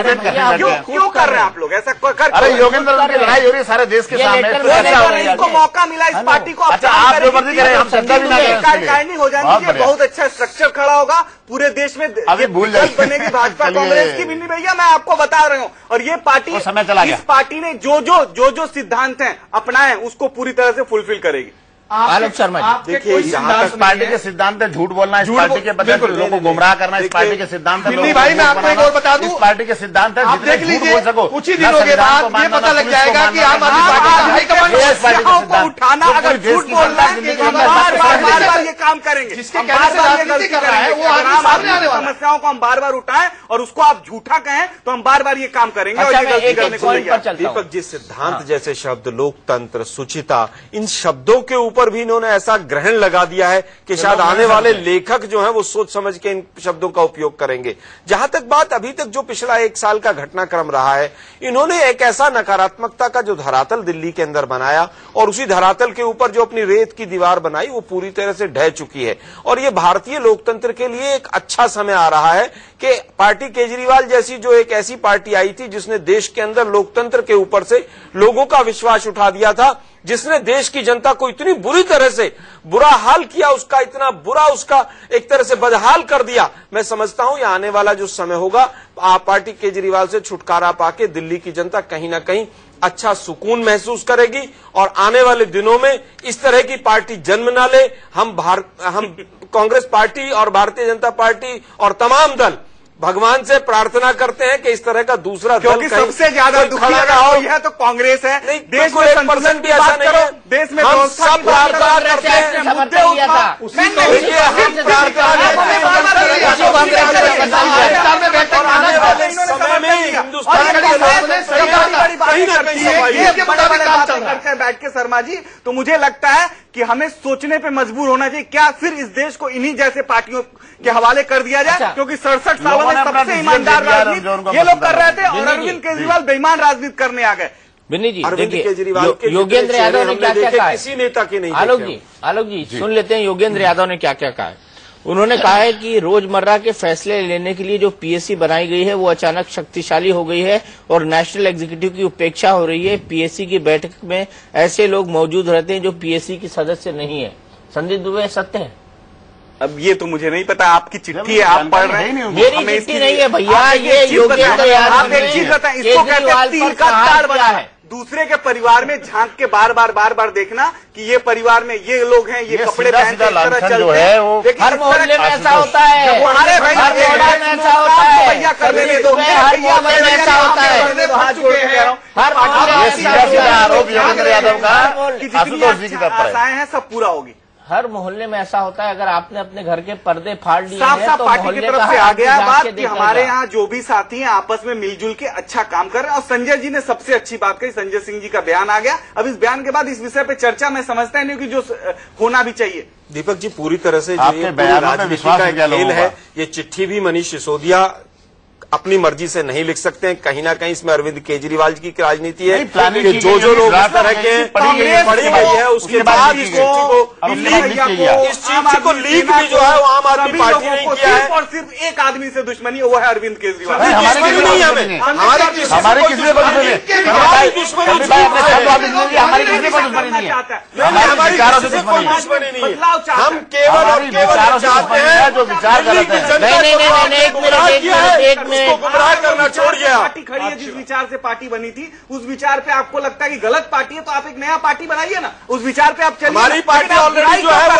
क्यों कर रहे हैं आप लोग ऐसा? अरे योगेंद्र की लड़ाई हो रही है सारे देश के सामने, इनको मौका मिला इस पार्टी को। अच्छा, आप जो मर्जी करें, हम चिंता भी ना करें, हो जाएंगे, बहुत अच्छा स्ट्रक्चर खड़ा होगा पूरे देश में, अभी भूल जाए बनेगी भाजपा कांग्रेस की भी नहीं भैया, मैं आपको बता रहा हूँ। और ये पार्टी, समय चला गया, इस पार्टी ने जो सिद्धांत हैं अपनाए उसको पूरी तरह से फुलफिल करेगी। आलोक शर्मा जी, देखिए, जहां तक पार्टी के सिद्धांत है, झूठ बोलना इस पार्टी के बदले लोगों को गुमराह करना इस पार्टी के सिद्धांत है। भाई मैं आपको एक और बता दूं, इस पार्टी के सिद्धांत है, आप देख लीजिए, बोल सको कुछ ही दिनों के बाद ये पता लग जाएगा कि आम आदमी पार्टी को उठाना, अगर झूठ बोलना है, बार ये काम करेंगे, जिसके कर रहा है वो समस्याओं को हम बार उठाएं और उसको आप झूठा कहें तो हम बार ये काम करेंगे। और ये गलती करने को तैयार। दीपक जी, सिद्धांत जैसे शब्द, लोकतंत्र, शुचिता, इन शब्दों के ऊपर भी इन्होंने ऐसा ग्रहण लगा दिया है कि शायद आने वाले लेखक जो हैं वो सोच समझ के इन शब्दों का उपयोग करेंगे। जहां तक बात अभी तक जो पिछला 1 साल का घटनाक्रम रहा है, इन्होंने एक ऐसा नकारात्मकता का जो धरातल दिल्ली के अंदर बनाया और उसी धरातल के ऊपर जो अपनी रेत की दीवार बनाई वो पूरी तरह से ढह चुकी है। और ये भारतीय लोकतंत्र के लिए एक अच्छा समय आ रहा है कि पार्टी केजरीवाल जैसी जो एक ऐसी पार्टी आई थी जिसने देश के अंदर लोकतंत्र के ऊपर से लोगों का विश्वास उठा दिया था, जिसने देश की जनता को इतनी बुरी तरह से बुरा हाल किया, उसका इतना बुरा, उसका एक तरह से बदहाल कर दिया। मैं समझता हूं ये आने वाला जो समय होगा, पार्टी केजरीवाल से छुटकारा पाके दिल्ली की जनता कहीं ना कहीं अच्छा सुकून महसूस करेगी और आने वाले दिनों में इस तरह की पार्टी जन्म ना ले। हम कांग्रेस पार्टी और भारतीय जनता पार्टी और तमाम दल भगवान से प्रार्थना करते हैं कि इस तरह का दूसरा दल, क्योंकि सबसे ज्यादा दुखी अगर यह तो कांग्रेस है। देश में 1% भी ऐसा नहीं है, देश में हम सब प्रार्थना करते हैं। बैठ के शर्मा जी, तो मुझे लगता है कि हमें सोचने पे मजबूर होना चाहिए, क्या फिर इस देश को इन्हीं जैसे पार्टियों के हवाले कर दिया जाए? क्योंकि 67 सालों में सबसे ईमानदार राजनीति ये लोग कर रहे थे और अरविंद केजरीवाल बेईमान राजनीति करने आ गए। बिन्नी जी, अरविंद केजरीवाल के योगेंद्र यादव ने क्या क्या कहा, किसी नेता के नहीं। आलोक जी सुन लेते हैं योगेंद्र यादव ने क्या क्या कहा है। उन्होंने कहा है कि रोजमर्रा के फैसले लेने के लिए जो पीएससी बनाई गई है वो अचानक शक्तिशाली हो गई है और नेशनल एग्जीक्यूटिव की उपेक्षा हो रही है। पीएससी की बैठक में ऐसे लोग मौजूद रहते हैं जो पीएससी की सदस्य नहीं है। संदीप दुबे, सत्य है? अब ये तो मुझे नहीं पता, आपकी चिट्ठी है, आप पढ़ रहे हैं। मेरी चिट्ठी नहीं है भैया, ये योगेंद्र यादव आप एक चीज बताएं, इसको कहते हैं तीर का ताड़ बना है। दूसरे के परिवार में झांक के बार बार देखना कि ये परिवार में ये लोग हैं, ये कपड़े पहन के तरह चलते हैं। हर मोहल्ले में ऐसा होता है, अरे भाई हर मोहल्ले में ऐसा होता है, भैया करने दो, हर मोहल्ले में ऐसा होता है, हर आरोप योगेंद्र यादव का आशुतोष जी की तरफ आशाएं हैं सब पूरा होगी। हर मोहल्ले में ऐसा होता है। अगर आपने अपने घर के पर्दे फाड़ लिए साफ हैं तो पार्टी की तरफ से आ गया बात कि हमारे यहाँ जो भी साथी हैं आपस में मिलजुल के अच्छा काम कर रहे हैं। और संजय जी ने सबसे अच्छी बात कही, संजय सिंह जी का बयान आ गया। अब इस बयान के बाद इस विषय पे चर्चा मैं समझता है नहीं कि जो होना भी चाहिए। दीपक जी, पूरी तरह से जो ये राजनीति का खेल है, ये चिट्ठी भी मनीष सिसोदिया अपनी मर्जी से नहीं लिख सकते हैं। कहीं ना कहीं इसमें अरविंद केजरीवाल जी की राजनीति है प्लानिंग कि जो लोग इस तरह के पड़ी गई है उसके बाद इस चीज को लीक भी जो है वो आम आदमी पार्टी ने किया है। और सिर्फ एक आदमी से दुश्मनी है, वो है अरविंद केजरीवाल। दुश्मनी नहीं है हमें, हमारे किसी से कोई दुश्मनी नहीं है। हमारी दुश्मनी किसी से कोई दुश्मनी नहीं है। हम केवल और केवल चाहते हैं जो विचार गुमराह करना छोड़ गया। पार्टी खड़ी है, जिस विचार से पार्टी बनी थी उस विचार पे आपको लगता है कि गलत पार्टी है, तो आप एक नया पार्टी बनाइए ना, उस विचार पे आप चलिए। हमारी पार्टी ऑलरेडी जो है वो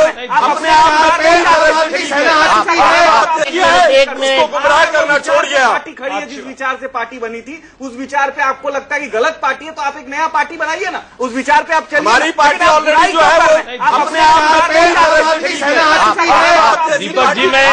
अपने आप में गुमराह करना छोड़ गया। पार्टी खड़ी है, जिस विचार से पार्टी बनी थी उस विचार पे आपको लगता है कि गलत पार्टी है, तो आप एक नया पार्टी बनाइए ना, उस विचार पे आप चलिए। हमारी पार्टी ऑलरेडी जो है वो अपने आप में दीपक जी मैं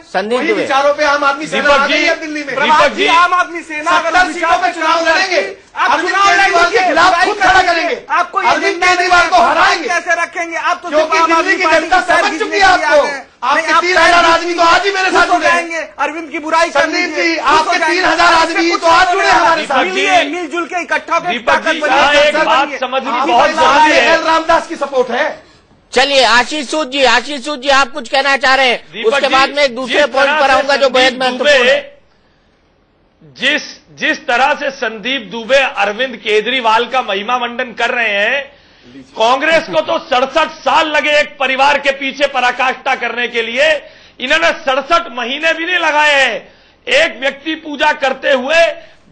संदीप दुबे विचारों पे आम आदमी सेना आ गई है दिल्ली में। दीपक जी आम आदमी सेना 70 सीटों पे चुनाव लड़ेंगे, अरविंद केजरीवाल के खिलाफ खुद खड़ा करेंगे, आपको अरविंद केजरीवाल को हराएंगे। कैसे रखेंगे आप? तो क्योंकि दिल्ली की जनता समझ चुकी है आपको। आपके 3000 आदमी तो आज ही मेरे साथ जुड़े हैं। अरविंद की बुराई संदीप जी, आपके 3000 आदमी तो आज जुड़े हमारे साथ। मिलजुल के इकट्ठा दीपक जी एक बात समझनी बहुत जरूरी है। एल रामदास की सपोर्ट है। चलिए आशीष सूद जी आप कुछ कहना चाह रहे हैं, उसके बाद में एक दूसरे पॉइंट पर आऊंगा जो बेहद महत्वपूर्ण है। जिस तरह से संदीप दुबे अरविंद केजरीवाल का महिमा मंडन कर रहे हैं, कांग्रेस को तो 67 साल लगे एक परिवार के पीछे पराकाष्ठा करने के लिए, इन्होंने 67 महीने भी नहीं लगाए हैं एक व्यक्ति पूजा करते हुए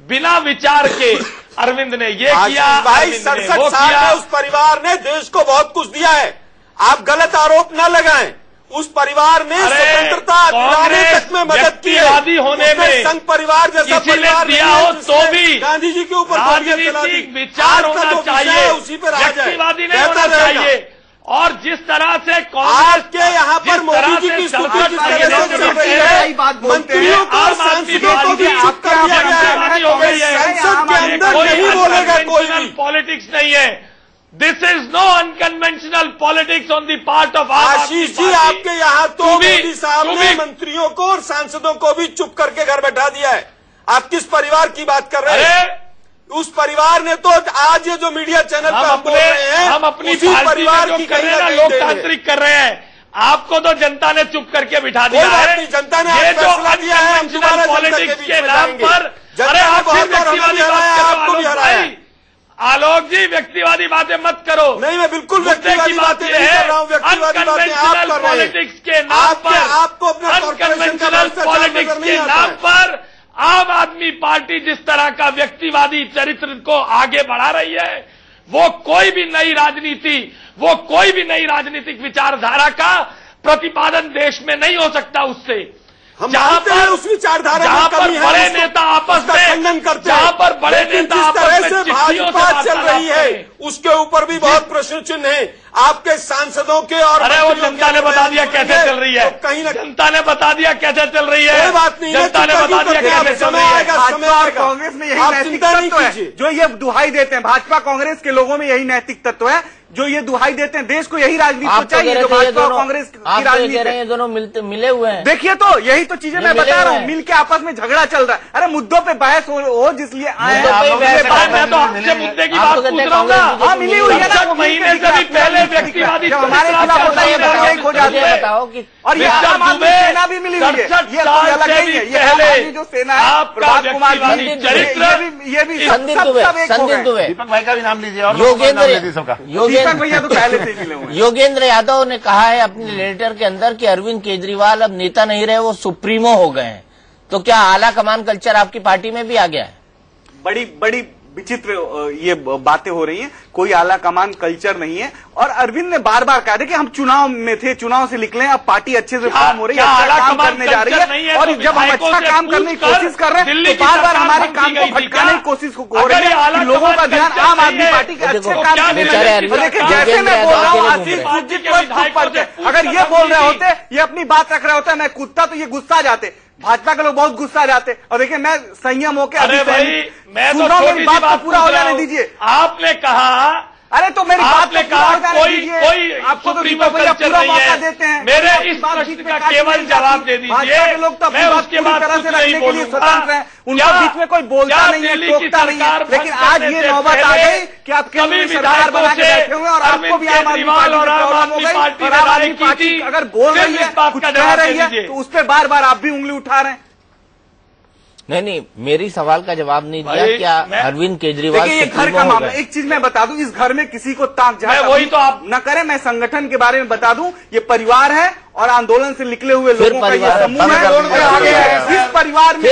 बिना विचार के। अरविंद ने ये किया, भाई 67 साल में उस परिवार ने देश को बहुत कुछ दिया है। आप गलत आरोप न लगाएं। उस परिवार ने स्वतंत्रता दिलाने तक में मदद की है। होने में संघ परिवार जैसा परिवार दिया हो तो भी गांधी जी के ऊपर राजनीतिक विचार होना चाहिए, उसी पर व्यक्तिवादी नहीं होना चाहिए। और जिस तरह से कांग्रेस के यहाँ पर मोदी जी की स्तुति जिस तरह से चल रही है, मंत्रियों को सांसदों को भी चुप कर दिया गया है। संसद के अंदर नहीं बोलेगा कोई भी। पॉलिटिक्स नहीं है। This is no unconventional politics on the part of Ashish ji, आपके यहाँ तो मोदी साहब ने मंत्रियों को और सांसदों को भी चुप करके घर बैठा दिया है। आप किस परिवार की बात कर रहे हैं? उस परिवार ने तो आज ये जो मीडिया चैनल पर हम बोल रहे हैं, हम अपनी परिवार की कहीं ना लोकतांत्रिक कर रहे हैं। आपको तो जनता ने चुप करके बिठा दिया है। जनता ने ये जो अनकन्वेंशनल पॉलिटिक्स के नाम पर, अरे आप व्यक्तिवादी बात करो आलोक जी, व्यक्तिवादी बातें मत करो। नहीं, मैं बिल्कुल व्यक्तिवादी बातें नहीं कर रहा हूँ। व्यक्तिवादी बातें आप कर रहे हैं। पॉलिटिक्स के नाम पर, आपको अपने अनकन्वेंशनल पॉलिटिक्स के नाम पर आम आदमी पार्टी जिस तरह का व्यक्तिवादी चरित्र को आगे बढ़ा रही है, वो कोई भी नई राजनीतिक विचारधारा का प्रतिपादन देश में नहीं हो सकता उससे। हम जानते हैं उस विचारधारा जहां पर बड़े नेता आपस में खंडन करते हैं, जहां पर बड़े नेता जिस तरह से भाजपा चल रही है उसके ऊपर भी बहुत प्रश्न चिन्ह है। आपके सांसदों के और अरे वो जनता ने बता दिया कैसे चल रही है। कहीं ना जनता ने बता दिया कैसे चल रही है। कोई बात नहीं, जनता ने बता दिया कैसे चल रही है। कांग्रेस में यही नैतिक तत्व है जो ये दुहाई देते हैं। भाजपा कांग्रेस के लोगों में यही नैतिक तत्व है जो ये दुहाई देते हैं। देश को यही राजनीति चाहिए जो भाजपा और कांग्रेस की राजनीति है। दोनों मिले हुए हैं। देखिए तो यही तो चीजें मैं बता रहा हूँ, मिल के आपस में झगड़ा चल रहा है। अरे मुद्दों पे बहस हो जिसलिए आए मैं तो आपसे मुद्दे की बात पूछ रहा हूँ। हाँ, मिली हुई है ना। महीने से भी पहले व्यक्तिवादी हमारे खिलाफ होता है खो जाते हैं। बताओ कि और ये आम आदमी सेना भी मिली हुई है। ये कोई अलग नहीं है। ये आम आदमी जो सेना है, प्रभात कुमार ये भी संदीप दुबे, दीपक भाई का भी नाम लीजिए और दीपक भैया तो पहले से मिले हुए। योगेंद्र यादव ने कहा है अपने लेटर के अंदर कि अरविंद केजरीवाल अब नेता नहीं रहे, वो सुप्रीमो हो गए हैं। तो क्या आला कमान कल्चर आपकी पार्टी में भी आ गया है? बड़ी विचित्र ये बातें हो रही हैं। कोई आला कमान कल्चर नहीं है। और अरविंद ने बार बार कहा था कि हम चुनाव में थे, चुनाव से निकले, अब पार्टी अच्छे से काम हो रही है, अच्छा काम करने जा रही है। और जब हम अच्छा काम करने की कोशिश कर रहे हैं तो बार बार हमारे काम को भटकाने की कोशिश हो रही है। लोगों का ध्यान आम आदमी पार्टी के अच्छे काम करने लगे। देखिए, जैसे मैं बोल रहा हूँ आशीष अगर ये बोल रहे होते, ये अपनी बात रख रहे होते, मैं कूदता तो ये गुस्सा जाते। भाजपा के लोग बहुत गुस्सा जाते। और देखिए, मैं संयम होकर अरे भाई, मैं तो मेरी बात को पूरा हो जाने दीजिए। आपने कहा अरे तो मेरी बात आपने कहा कोई आपको तो सुप्रीमो कल्चर नहीं है। मेरे इस प्रश्न का केवल जवाब दे दीजिए, लोग तो मैं उसके बाद तरह से रखने के लिए स्वतंत्र हैं, उनके बीच में कोई बोलता नहीं है, टोकता नहीं है। लेकिन आज ये नौबत आ गई कि आप केंद्र में सरकार बना के बैठे हुए और आपको भी आम आदमी पार्टी अगर बोल रही है, कुछ कह रही है, तो उस पर बार बार आप भी उंगली उठा रहे हैं। नहीं, मेरी सवाल का जवाब नहीं दिया। क्या अरविंद केजरीवाल ये घर का मामला, एक चीज मैं बता दूं, इस घर में किसी को ताक झांक वही तो आप न करें। मैं संगठन के बारे में बता दूं, ये परिवार है और आंदोलन से निकले हुए लोगों का ये समूह है। इस परिवार में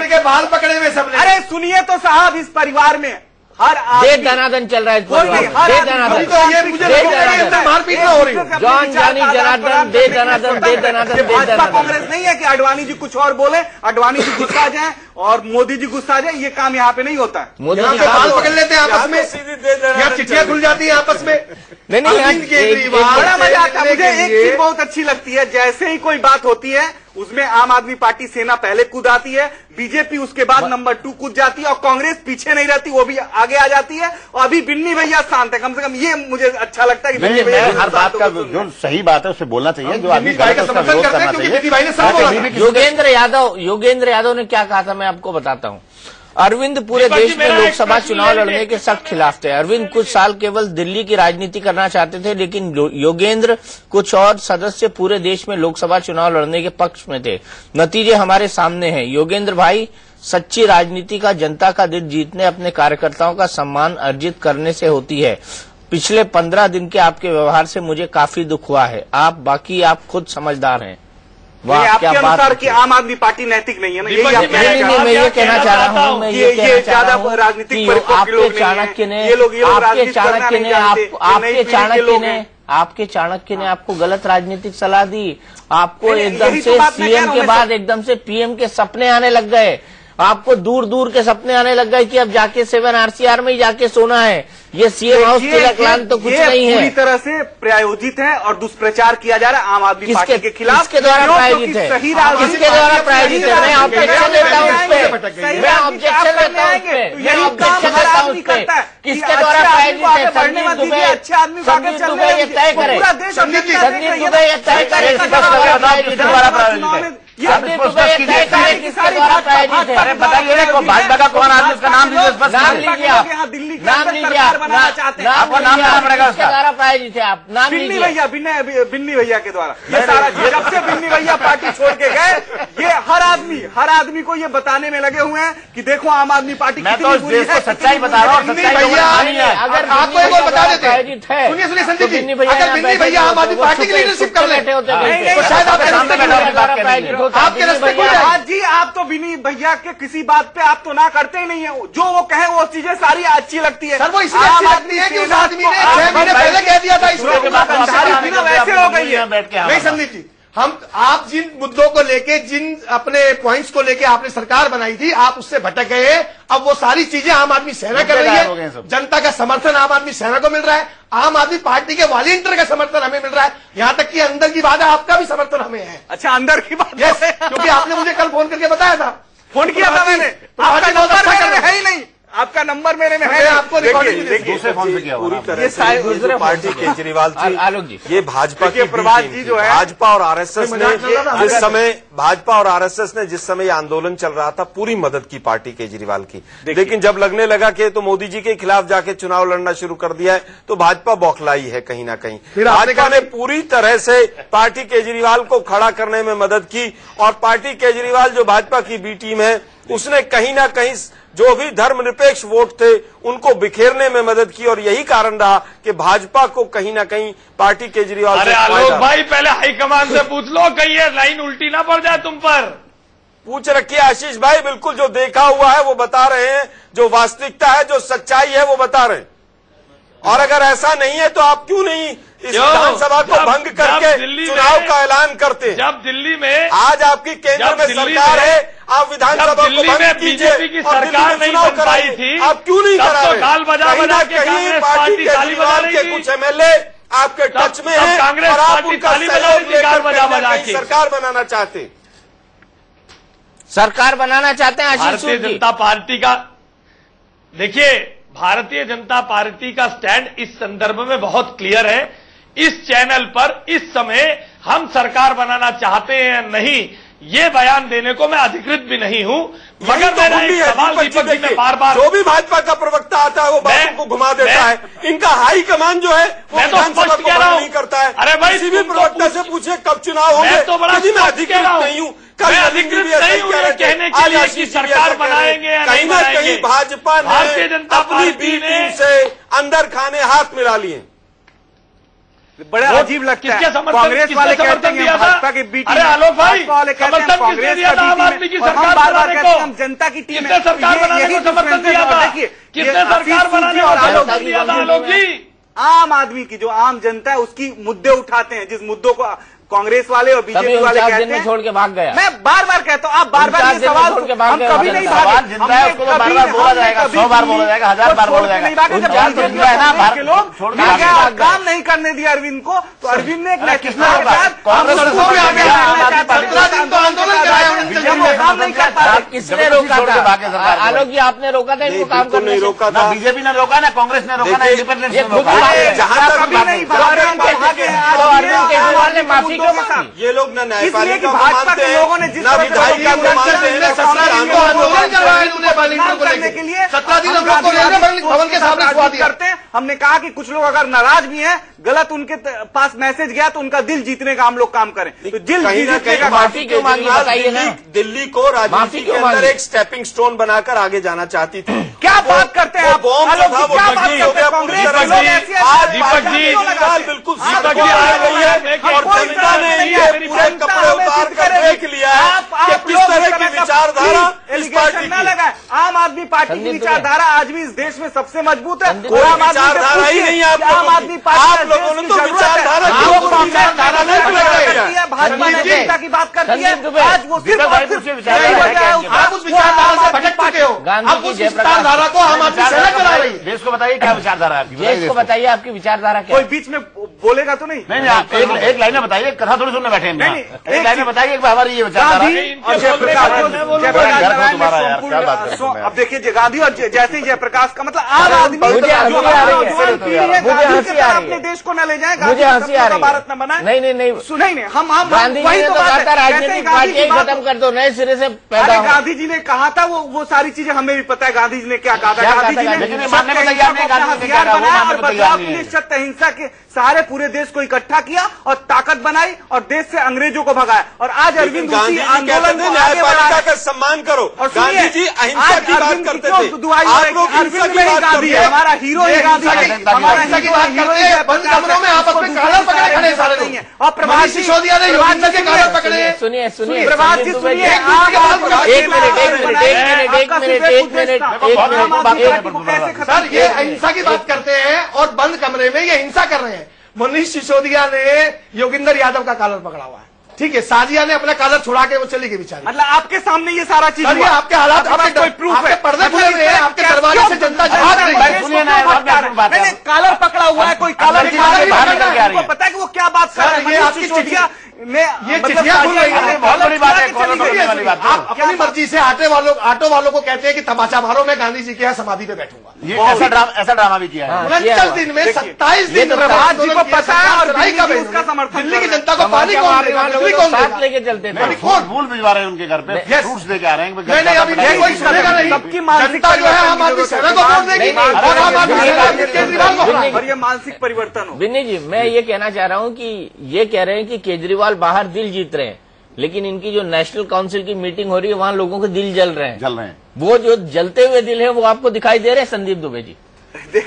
के बाल पकड़े हुए सब। अरे सुनिए तो साहब, इस परिवार में हर दे दनादन चल रहा है, दे दनादन, मारपीट हो रही है। जॉन जानी जनार्दन, दे दनादन, दे दनादन, दे भाजपा दनादन। कांग्रेस नहीं है कि अडवाणी जी कुछ और बोले, अडवाणी जी गुस्सा आ जाए और मोदी जी गुस्सा आ जाए, ये काम यहाँ पे नहीं होता है। मोदी जी बाल पकड़ लेते हैं आपस में, यहाँ चिट्ठियां खुल जाती है आपस में। नहीं, बड़ा मजा आता है। मुझे एक चीज बहुत अच्छी लगती है, जैसे ही कोई बात होती है उसमें आम आदमी पार्टी सेना पहले कूद आती है, बीजेपी उसके बाद नंबर 2 कूद जाती है और कांग्रेस पीछे नहीं रहती, वो भी आगे आ जाती है। और अभी बिन्नी भैया शांत है, कम से कम ये मुझे अच्छा लगता है कि बिन्नी भैया हर बात का जो सही बात है उसे बोलना चाहिए, जो आदमी गलत है उसका विरोध करना चाहिए। योगेंद्र यादव ने क्या कहा था मैं आपको बताता हूं। अरविंद पूरे देश में लोकसभा चुनाव लड़ने के सख्त खिलाफ थे। अरविंद कुछ साल केवल दिल्ली की राजनीति करना चाहते थे, लेकिन योगेंद्र कुछ और सदस्य पूरे देश में लोकसभा चुनाव लड़ने के पक्ष में थे। नतीजे हमारे सामने हैं। योगेंद्र भाई, सच्ची राजनीति का जनता का दिल जीतने अपने कार्यकर्ताओं का सम्मान अर्जित करने से होती है। पिछले 15 दिन के आपके व्यवहार से मुझे काफी दुख हुआ है। आप खुद समझदार हैं। आपके अनुसार कि आम आदमी पार्टी नैतिक नहीं है ना? मैं ये कहना चाह रहा हूँ, मैं ये कहना चाह रहा हूँ राजनीतिक आपके चाणक्य ने आपको गलत राजनीतिक सलाह दी। आपको एकदम से सीएम के बाद एकदम से पीएम के सपने आने लग गए। आपको दूर दूर के सपने आने लग गए कि अब जाके 7 RCR में ही जाके सोना है। ये सीएम हाउस तिलकलान तो कुछ नहीं है, पूरी तरह से प्रायोजित है और दुष्प्रचार किया जा रहा है आम आदमी पार्टी के खिलाफ। किसके द्वारा प्रायोजित है? किसके द्वारा प्रायोजित है? मैं ऑब्जेक्शन लेता हूँ उस पे, मैं ऑब्जेक्शन लेता हूँ उस पे, मैं ऑब्जेक्शन लेता हूँ उस पे। किसके द्वारा प्रायोजित है? संदीप दुबे ये तय करे, संदीप दुबे ये तय करे किसके द्वारा प्रायोजित है? बताइए भाजपा का कौन आदमी, उसका नाम लीजिए आप, दिल्ली नाम लीजिए आप, आपको नाम लेना पड़ेगा। किसके द्वारा प्रायोजित है? आप नाम लीजिए। बिन्नी भैया के द्वारा। ये सारा जब से बिन्नी भैया पार्टी छोड़ के गए, ये हर आदमी को ये बताने में लगे हुए हैं कि देखो आम आदमी पार्टी कितनी बुरी है। सच्चाई बता रहा हूँ। अगर आपको एक और बता देते हैं, सुनिए संदीप जी, अगर बिन्नी भैया आम आदमी पार्टी की लीडरशिप कर ले तो शायद आपके रास्ते खुल जाए। आज जी आप तो बिन्नी भैया के किसी बात पे आप तो ना करते ही नहीं है, जो वो कहे वो चीजें सारी अच्छी लगती है। सर वो इसलिए अच्छी लगती है कि उस आदमी ने 6 महीने पहले कह दिया था, इसलिए वैसे हो गई है। नहीं संदीप जी, आप जिन मुद्दों को लेके, जिन अपने पॉइंट्स को लेके आपने सरकार बनाई थी, आप उससे भटक गए हैं। अब वो सारी चीजें आम आदमी सेना कर रही है, जनता का समर्थन आम आदमी सेना को मिल रहा है, आम आदमी पार्टी के वॉलंटियर का समर्थन हमें मिल रहा है, यहाँ तक कि अंदर की बात है आपका भी समर्थन हमें है। अच्छा, अंदर की बात? यस, क्योंकि आपने मुझे कल फोन करके बताया था, फोन किया था मैंने, आपका नंबर मेरे में है ही नहीं, आपका नंबर मेरे में है। आपको दूसरे फोन से किया पूरी तरह से जो पार्टी केजरीवाल जी, ये भाजपा की प्रभात जी जो है, भाजपा और आरएसएस ने जिस समय आंदोलन चल रहा था पूरी मदद की पार्टी केजरीवाल की। लेकिन जब लगने लगा कि तो मोदी जी के खिलाफ जाके चुनाव लड़ना शुरू कर दिया है, तो भाजपा बौखलाई है कहीं ना कहीं। भाजपा ने पूरी तरह से पार्टी केजरीवाल को खड़ा करने में मदद की और पार्टी केजरीवाल जो भाजपा की बी टीम है, उसने कहीं ना कहीं जो भी धर्मनिरपेक्ष वोट थे उनको बिखेरने में मदद की और यही कारण रहा कि भाजपा को कहीं ना कहीं पार्टी केजरीवाल। अरे आलोक भाई, पहले हाईकमान से पूछ लो कहीं ये लाइन उल्टी ना पड़ जाए तुम पर। पूछ रखिए आशीष भाई, बिल्कुल जो देखा हुआ है वो बता रहे हैं, जो वास्तविकता है, जो सच्चाई है वो बता रहे हैं। और अगर ऐसा नहीं है तो आप क्यों नहीं इस विधानसभा को भंग करके चुनाव का ऐलान करते हैं? जब दिल्ली में आज आपकी केंद्र में सरकार है, आप विधानसभा को भंग कीजिए। बीजेपी की सरकार नहीं बन पाई थी, आप क्यों नहीं करा रहे? गाल बजा बजा के कांग्रेस पार्टी केजरीवाल के कुछ एमएलए आपके टच में हैं और आप उनका सहयोग लेकर सरकार बनाना चाहते हैं। सरकार बनाना चाहते हैं आशीष भारतीय जनता पार्टी का। देखिए, भारतीय जनता पार्टी का स्टैंड इस संदर्भ में बहुत क्लियर है। इस चैनल पर इस समय हम सरकार बनाना चाहते हैं या नहीं, ये बयान देने को मैं अधिकृत भी नहीं हूं। मगर मेरा एक सवाल दीपक जी में बार-बार, जो भी भाजपा का प्रवक्ता आता है वो बातों को घुमा देता है। इनका हाई कमान जो है वो विधानसभा को बंद नहीं करता है। अरे भाई, किसी भी प्रवक्ता से पूछे कब चुनाव होंगे, मैं तो बड़ा मैं अधिकृत नहीं हूँ, मैं अधिकृत नहीं हूँ ये कहने के लिए कि सरकार बनाएंगे या नहीं बनाएंगे। कहीं ना कहीं भाजपा ने अपनी बी टीम से अंदर खाने हाथ मिला लिए। बड़ा अजीब लगता है। कांग्रेस वाले कहते हैं भाजपा की बी टीम, अरे आलोक भाई, वाले कहते हैं कांग्रेस दिया था आम आदमी की सरकार बनाने को, हम जनता की टीम किसने सरकार बनाने को समर्थन दिया था? किसने सरकार बनाने को समर्थन दिया था आलोक जी? आम आदमी की जो आम जनता है उसकी मुद्दे उठाते हैं, जिस मुद्दों को कांग्रेस वाले और बीजेपी वाले कहते हैं छोड़ के भाग गया। मैं बार बार कहता हूँ, आप बार बार ये सवाल हम कभी नहीं भागे, जिंदा है उसको बार बार बोला जाएगा, 100 बार बोला जाएगा, 1000 बार बोला जाएगा। के लोग काम नहीं करने दिया अरविंद को, तो अरविंद ने एक नेतृत्व के बाद काम नहीं कर पाया। किसने रोका था? आलोक जी आपने रोका था इनको काम करने? नहीं रोका था, बीजेपी ने रोका ना, कांग्रेस ने रोका ना, इंडिपेंडेंस ने रोका। जहां तक कभी नहीं अरविंद केजरीवाल ने माफी क्यों मांगी? ये लोग न न्यायपालिका को भाजपा मानते के लोगों ने हैं, जिस न विधायिका को मानते हैं, न सरकार आंदोलन करवाया इन्होंने बैलिंगटन को करने के लिए 17 दिन हम लोग को रेलवे भवन के सामने खुआ दिया। करते हैं। हमने कहा कि कुछ लोग अगर नाराज भी हैं, गलत उनके पास मैसेज गया तो उनका दिल जीतने का हम लोग काम करें। तो दिल कहीं ना कहीं माफी क्यों मांगी बताइए ना? दिल्ली को राजनीति के अंदर एक स्टेपिंग स्टोन बनाकर आगे जाना चाहती थी। क्या बात करते हैं आप? बॉम्ब जो था वो बिल्कुल हो गया पूरी तरह से। आज दीपक जी बिल्कुल दीपक जी आ गई है और जनता ने ये पूरे कपड़े उतार कर देख लिया है कि किस तरह की विचारधारा इस पार्टी की है। आम आदमी पार्टी की विचारधारा आज भी इस देश में सबसे मजबूत है। कोई विचारधारा ही नहीं है आम आदमी पार्टी, आप लोगों ने तो विचारधारा भाजपा नेता की बात करती है। आज वो सिर्फ आप उस विचारधारा से भटक चुके हो। आप उस विचारधारा को हम आपकी सेना करा रही है। देश को बताइए क्या विचारधारा है आपकी? देश को बताइए आपकी विचारधारा क्या? कोई बीच में बोलेगा तो नहीं? नहीं आप एक लाइन में बताइए, कथा थोड़ी सुनने बैठे हैं। एक लाइन में बताइए हमारी ये विचारधारा। अब देखिए गांधी और जैसे ही जयप्रकाश का मतलब आम आदमी अपने देश को न ले जाए, मुझे हंसी आ रही है। भारत न बनाए। नहीं सुने नहीं, हम गांधी जी ने तो कहा था राजनीतिक पार्टियां खत्म कर दो, नए सिरे से पैदा हो। गांधी जी ने कहा था, वो सारी चीजें हमें भी पता है गांधी जी ने क्या कहा था। गांधी जी ने हथियार बनाया और बदलाव के लिए सत्य अहिंसा के सहारे पूरे देश को इकट्ठा किया और ताकत बनाई और देश से अंग्रेजों को भगाया। और आज अरविंद उसी आंदोलन को आगे बढ़ा का सम्मान करो। और गांधी जी अहिंसा की बात करते थे, आप लोग हिंसा की बात गांधी है, हमारा हीरो ही गांधी है। हमारा हिंसा की बात करते हैं, बंद कमरों में आप अपने कॉलर पकड़े खड़े सारे नहीं है। और प्रभात सिसोदिया ने योगिंदर के कॉलर पकड़े। सुनिए प्रभात जी सुनिए, सर ये अहिंसा की बात करते हैं और बंद कमरे में ये हिंसा कर रहे हैं। मनीष सिसोदिया ने योगिंदर यादव का कॉलर पकड़ा हुआ है, ठीक है। साजिया ने अपना कॉलर छुड़ा के वो चली गई बेचारी। मतलब आपके सामने ये सारा चीज ये आपके हालात, आपके कोई प्रूफ है? पर्दे खुले हुए हैं, आपके दरवाजे से जनता झांक रही है। कॉलर पकड़ा हुआ है, कोई कॉलर पता है कि वो क्या बात कर रहे हैं? ये आपकी चिट्ठियां, ये चिट्ठियां खुल रही है। बहुत बड़ी बात है। आप अपनी मर्जी से ऑटो वालों को कहते हैं कि तमाचा मारो, मैं गांधी जी के यहाँ समाधि पे बैठूंगा। ये ऐसा ड्रामा भी किया है। 39 दिन में 27 दिन प्रभात जी को पता है और उसका समर्थन, दिल्ली की जनता को पानी कौन देगा? साथ लेके चलते थे। फूल भिजवा रहे हैं उनके घर पे, फ्रूट्स लेके आ रहे हैं। नहीं अभी कोई सुनेगा नहीं। सबकी मानसिकता जो है आम आदमी सेना को वोट देगी और आम आदमी सेना केजरीवाल को। और ये मानसिक परिवर्तन हो। विनय जी, मैं ये कहना चाह रहा हूँ कि ये कह रहे हैं कि केजरीवाल बाहर दिल जीत रहे हैं, लेकिन इनकी जो नेशनल काउंसिल की मीटिंग हो रही है वहां लोगों के दिल जल रहे हैं। वो जो जलते हुए दिल है वो आपको दिखाई दे रहे हैं संदीप दुबे जी?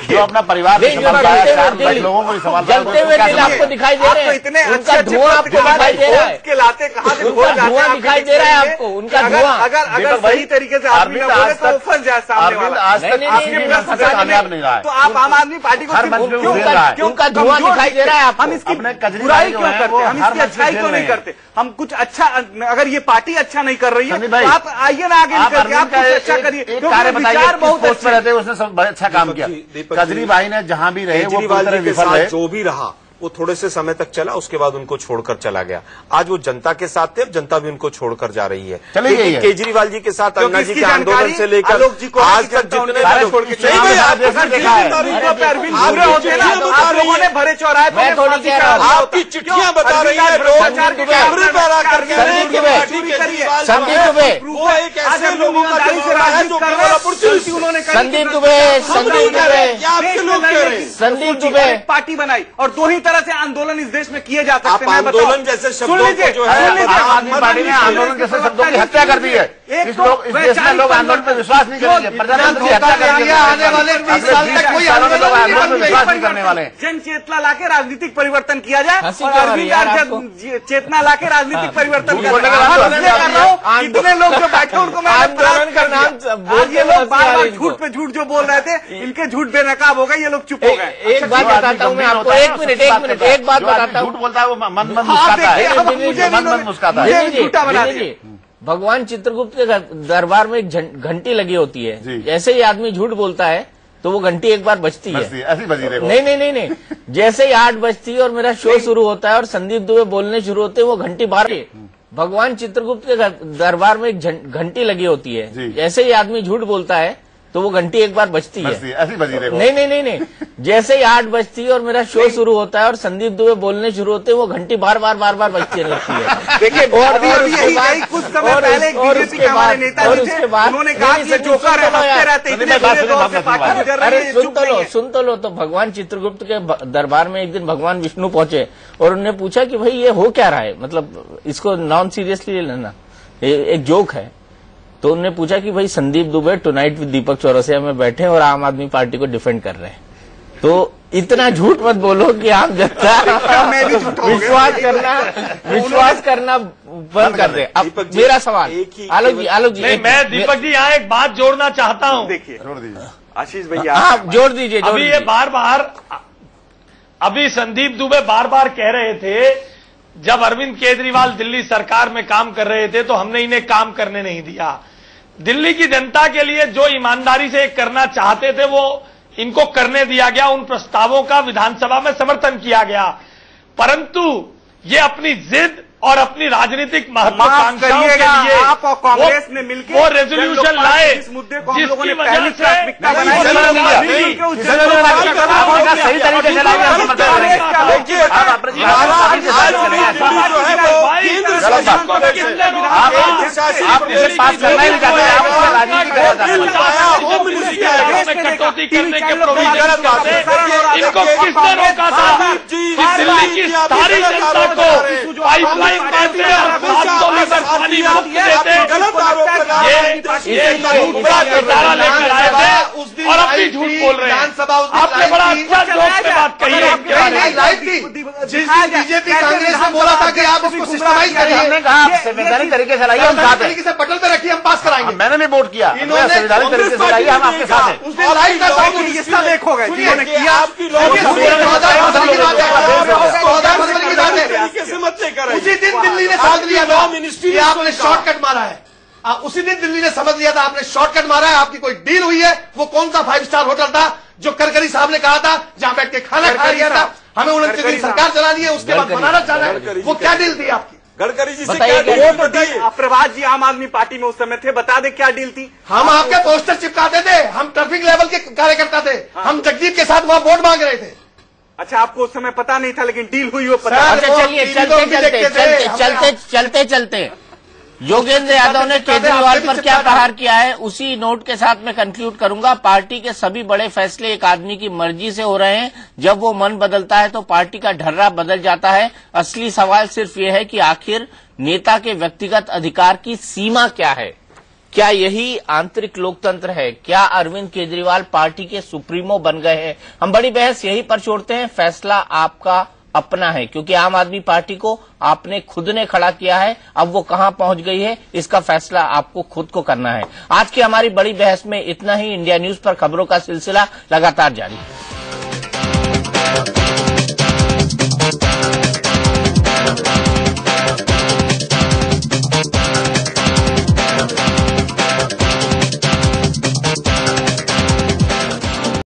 जो अपना परिवार लोगों को जलते हुए दिल आपको दिखाई दे रहे हैं, इतने उनका धुआं आपको दिखाई दे रहा है, के लाते कहाँ से धुआं दिखाई दे रहा है आपको, उनका धुआं। अगर सही तरीके से आदमी ना बोले तो फंस जाए सामने वाला। आज तक कामयाब नहीं रहा है। तो आप आम आदमी पार्टी को उनका धुआं दिखाई दे रहा है आपको। हम इसकी बुराई क्यों करते हैं? हम इसकी अच्छाई क्यों नहीं करते? हम कुछ अच्छा, अगर ये पार्टी अच्छा नहीं कर रही है तो आप आइए ना आगे निकल के आप कुछ अच्छा करिए। कार्य बताइए बहुत अच्छा रहते, उसने सब अच्छा काम किया। केजरीवाल ने जहाँ भी रहे वो पूरी तरह विफल रहे। जो भी रहा वो थोड़े से समय तक चला, उसके बाद उनको छोड़कर चला गया। आज वो जनता के साथ थे, अब जनता भी उनको छोड़कर जा रही है। केजरीवाल जी के साथ अन्ना जी के आंदोलन से लेकर आज तक जितने लोगों ने भरे चौराहे आपकी चिट्ठियां बता रही है, लोग कैमरे पर आकर कह रहे हैं कि संदीप दुबे वो एक ऐसे लोगों का है जो संदीप दुबे संदीप दुबे पार्टी बनाई और दो ही तरह से आंदोलन इस देश में किए जा सकते हैं। आंदोलन जैसे शब्दों को जो है आम आदमी पार्टी ने आंदोलन जैसे शब्दों की हत्या कर दी है। इस देश में लोग आंदोलन पर विश्वास नहीं करेंगे। प्रधानमंत्री हत्या कर दी है। आने वाले 20 साल तक कोई आंदोलन पर विश्वास नहीं करने वाले। जन चेतना लाके राजनीतिक परिवर्तन किया जाए और अरविंद चेतना लाके राजनीतिक परिवर्तन किया जाए। इतने लोग जो बैठे उनको मैं आंदोलन का नाम ये लोग बार बार झूठ पे झूठ जो बोल रहे थे, इनके झूठ बेनकाब हो गए, ये लोग चुप हो गए। एक बात बताता हूँ मैं आपको, एक मिनट एक बात बताता हूँ। झूठ बोलता है वो मन मुस्काता है, मन मुस्काता है। भगवान चित्रगुप्त के दरबार में एक घंटी लगी होती है, जैसे ही आदमी झूठ बोलता है तो वो घंटी एक बार बजती है, ऐसी बजी रही। नहीं, जैसे ही 8 बजती है और मेरा शो शुरू होता है और संदीप दुबे बोलने शुरू होते हैं, वो घंटी बाहर। भगवान चित्रगुप्त के दरबार में एक घंटी लगी होती है, जैसे ही आदमी झूठ बोलता है तो वो घंटी एक बार बजती है, ऐसी बजी रही। नहीं, जैसे ही 8 बजती है और मेरा शो शुरू होता है और संदीप दुबे बोलने शुरू होते हैं, वो घंटी बार बार बजती लगती है। देखिए कुछ समय पहले एक बीजेपी के हमारे नेता जी थे, उन्होंने कहा कि जोकर हंसते रहते इतने। सुन तो लो। तो भगवान चित्रगुप्त के दरबार में एक दिन भगवान विष्णु पहुंचे और उन्होंने पूछा कि भाई ये हो क्या रहा है, मतलब इसको नॉन सीरियसली ले लेना, एक जोक है। तो उन्होंने पूछा कि भाई संदीप दुबे टुनाइट विद दीपक चौरसिया में बैठे और आम आदमी पार्टी को डिफेंड कर रहे हैं, तो इतना झूठ मत बोलो कि आम जनता विश्वास करना बंद कर दे। अब मेरा सवाल आलोक जी मैं दीपक जी यहाँ एक बात जोड़ना चाहता हूँ। देखिए आशीष भैया आप जोड़ दीजिए। अभी ये अभी संदीप दुबे बार कह रहे थे, जब अरविंद केजरीवाल दिल्ली सरकार में काम कर रहे थे तो हमने इन्हें काम करने नहीं दिया। दिल्ली की जनता के लिए जो ईमानदारी से करना चाहते थे वो इनको करने दिया गया, उन प्रस्तावों का विधानसभा में समर्थन किया गया, परंतु ये अपनी जिद और अपनी राजनीतिक महत्वाकांक्षाओं के लिए आप और कांग्रेस ने मिलकर वो रेजोल्यूशन लाए इस मुद्दे को हम जिसकी लोगों ने वजह पहली से प्राथमिकता बनाई। सही तरीके से पास करना ही नहीं चाहते, कटौती करने के प्रोविजन करते, इनको किसने रोका था कि दिल्ली की सारी जनता को पाइपलाइन देते और 700 लीटर पानी मुफ्त देते। ये झूठ का नजारा लेकर आए थे और अब भी झूठ बोल रहे हैं। आपने बड़ा अच्छा जोक से बात कही है। जिस दिन बीजेपी कांग्रेस ने बोला था कि आप उसको सिस्टमाइज करिए, हमने कहा संवैधानिक तरीके से लाइए, हम साथ हैं। तरीके से पटल पे रखिए, हम पास कराएंगे। मैंने नहीं वोट किया, संवैधानिक तरीके से लाइए, हम आपके साथ हैं। उस दिन लाइव का साउंड हिस्सा देख हो गए जिन्होंने किया। उसी दिन दिल्ली ने समझ लिया था कि आपने शॉर्टकट मारा है। उसी दिन दिल्ली ने समझ लिया था आपने शॉर्टकट मारा है, आपकी कोई डील हुई है। वो कौन सा 5 स्टार होटल था जो गडकरी साहब ने कहा था जहां बैठ के खाना खा लिया था, हमें 29 की सरकार चलानी है, उसके बाद बनाना चाहना है, वो क्या डील थी आपकी? गडकरी जी से प्रभात जी आम आदमी पार्टी में उस समय थे, बता दे क्या डील थी? हम आपके पोस्टर चिपकाते थे, हम टर्फिंग लेवल के कार्यकर्ता थे, हम जगदीप के साथ वहां वोट मांग रहे थे। अच्छा, आपको उस समय पता नहीं था लेकिन डील हुई वो पता। चलिए चलते योगेंद्र यादव ने केजरीवाल पर क्या प्रहार किया है उसी नोट के साथ मैं कंक्लूड करूंगा। पार्टी के सभी बड़े फैसले एक आदमी की मर्जी से हो रहे हैं, जब वो मन बदलता है तो पार्टी का ढर्रा बदल जाता है। असली सवाल सिर्फ ये है कि आखिर नेता के व्यक्तिगत अधिकार की सीमा क्या है? क्या यही आंतरिक लोकतंत्र है? क्या अरविंद केजरीवाल पार्टी के सुप्रीमो बन गए हैं? हम बड़ी बहस यही पर छोड़ते हैं। फैसला आपका अपना है, क्योंकि आम आदमी पार्टी को आपने खुद ने खड़ा किया है। अब वो कहां पहुंच गई है इसका फैसला आपको खुद को करना है। आज की हमारी बड़ी बहस में इतना ही। इंडिया न्यूज पर खबरों का सिलसिला लगातार जारी है।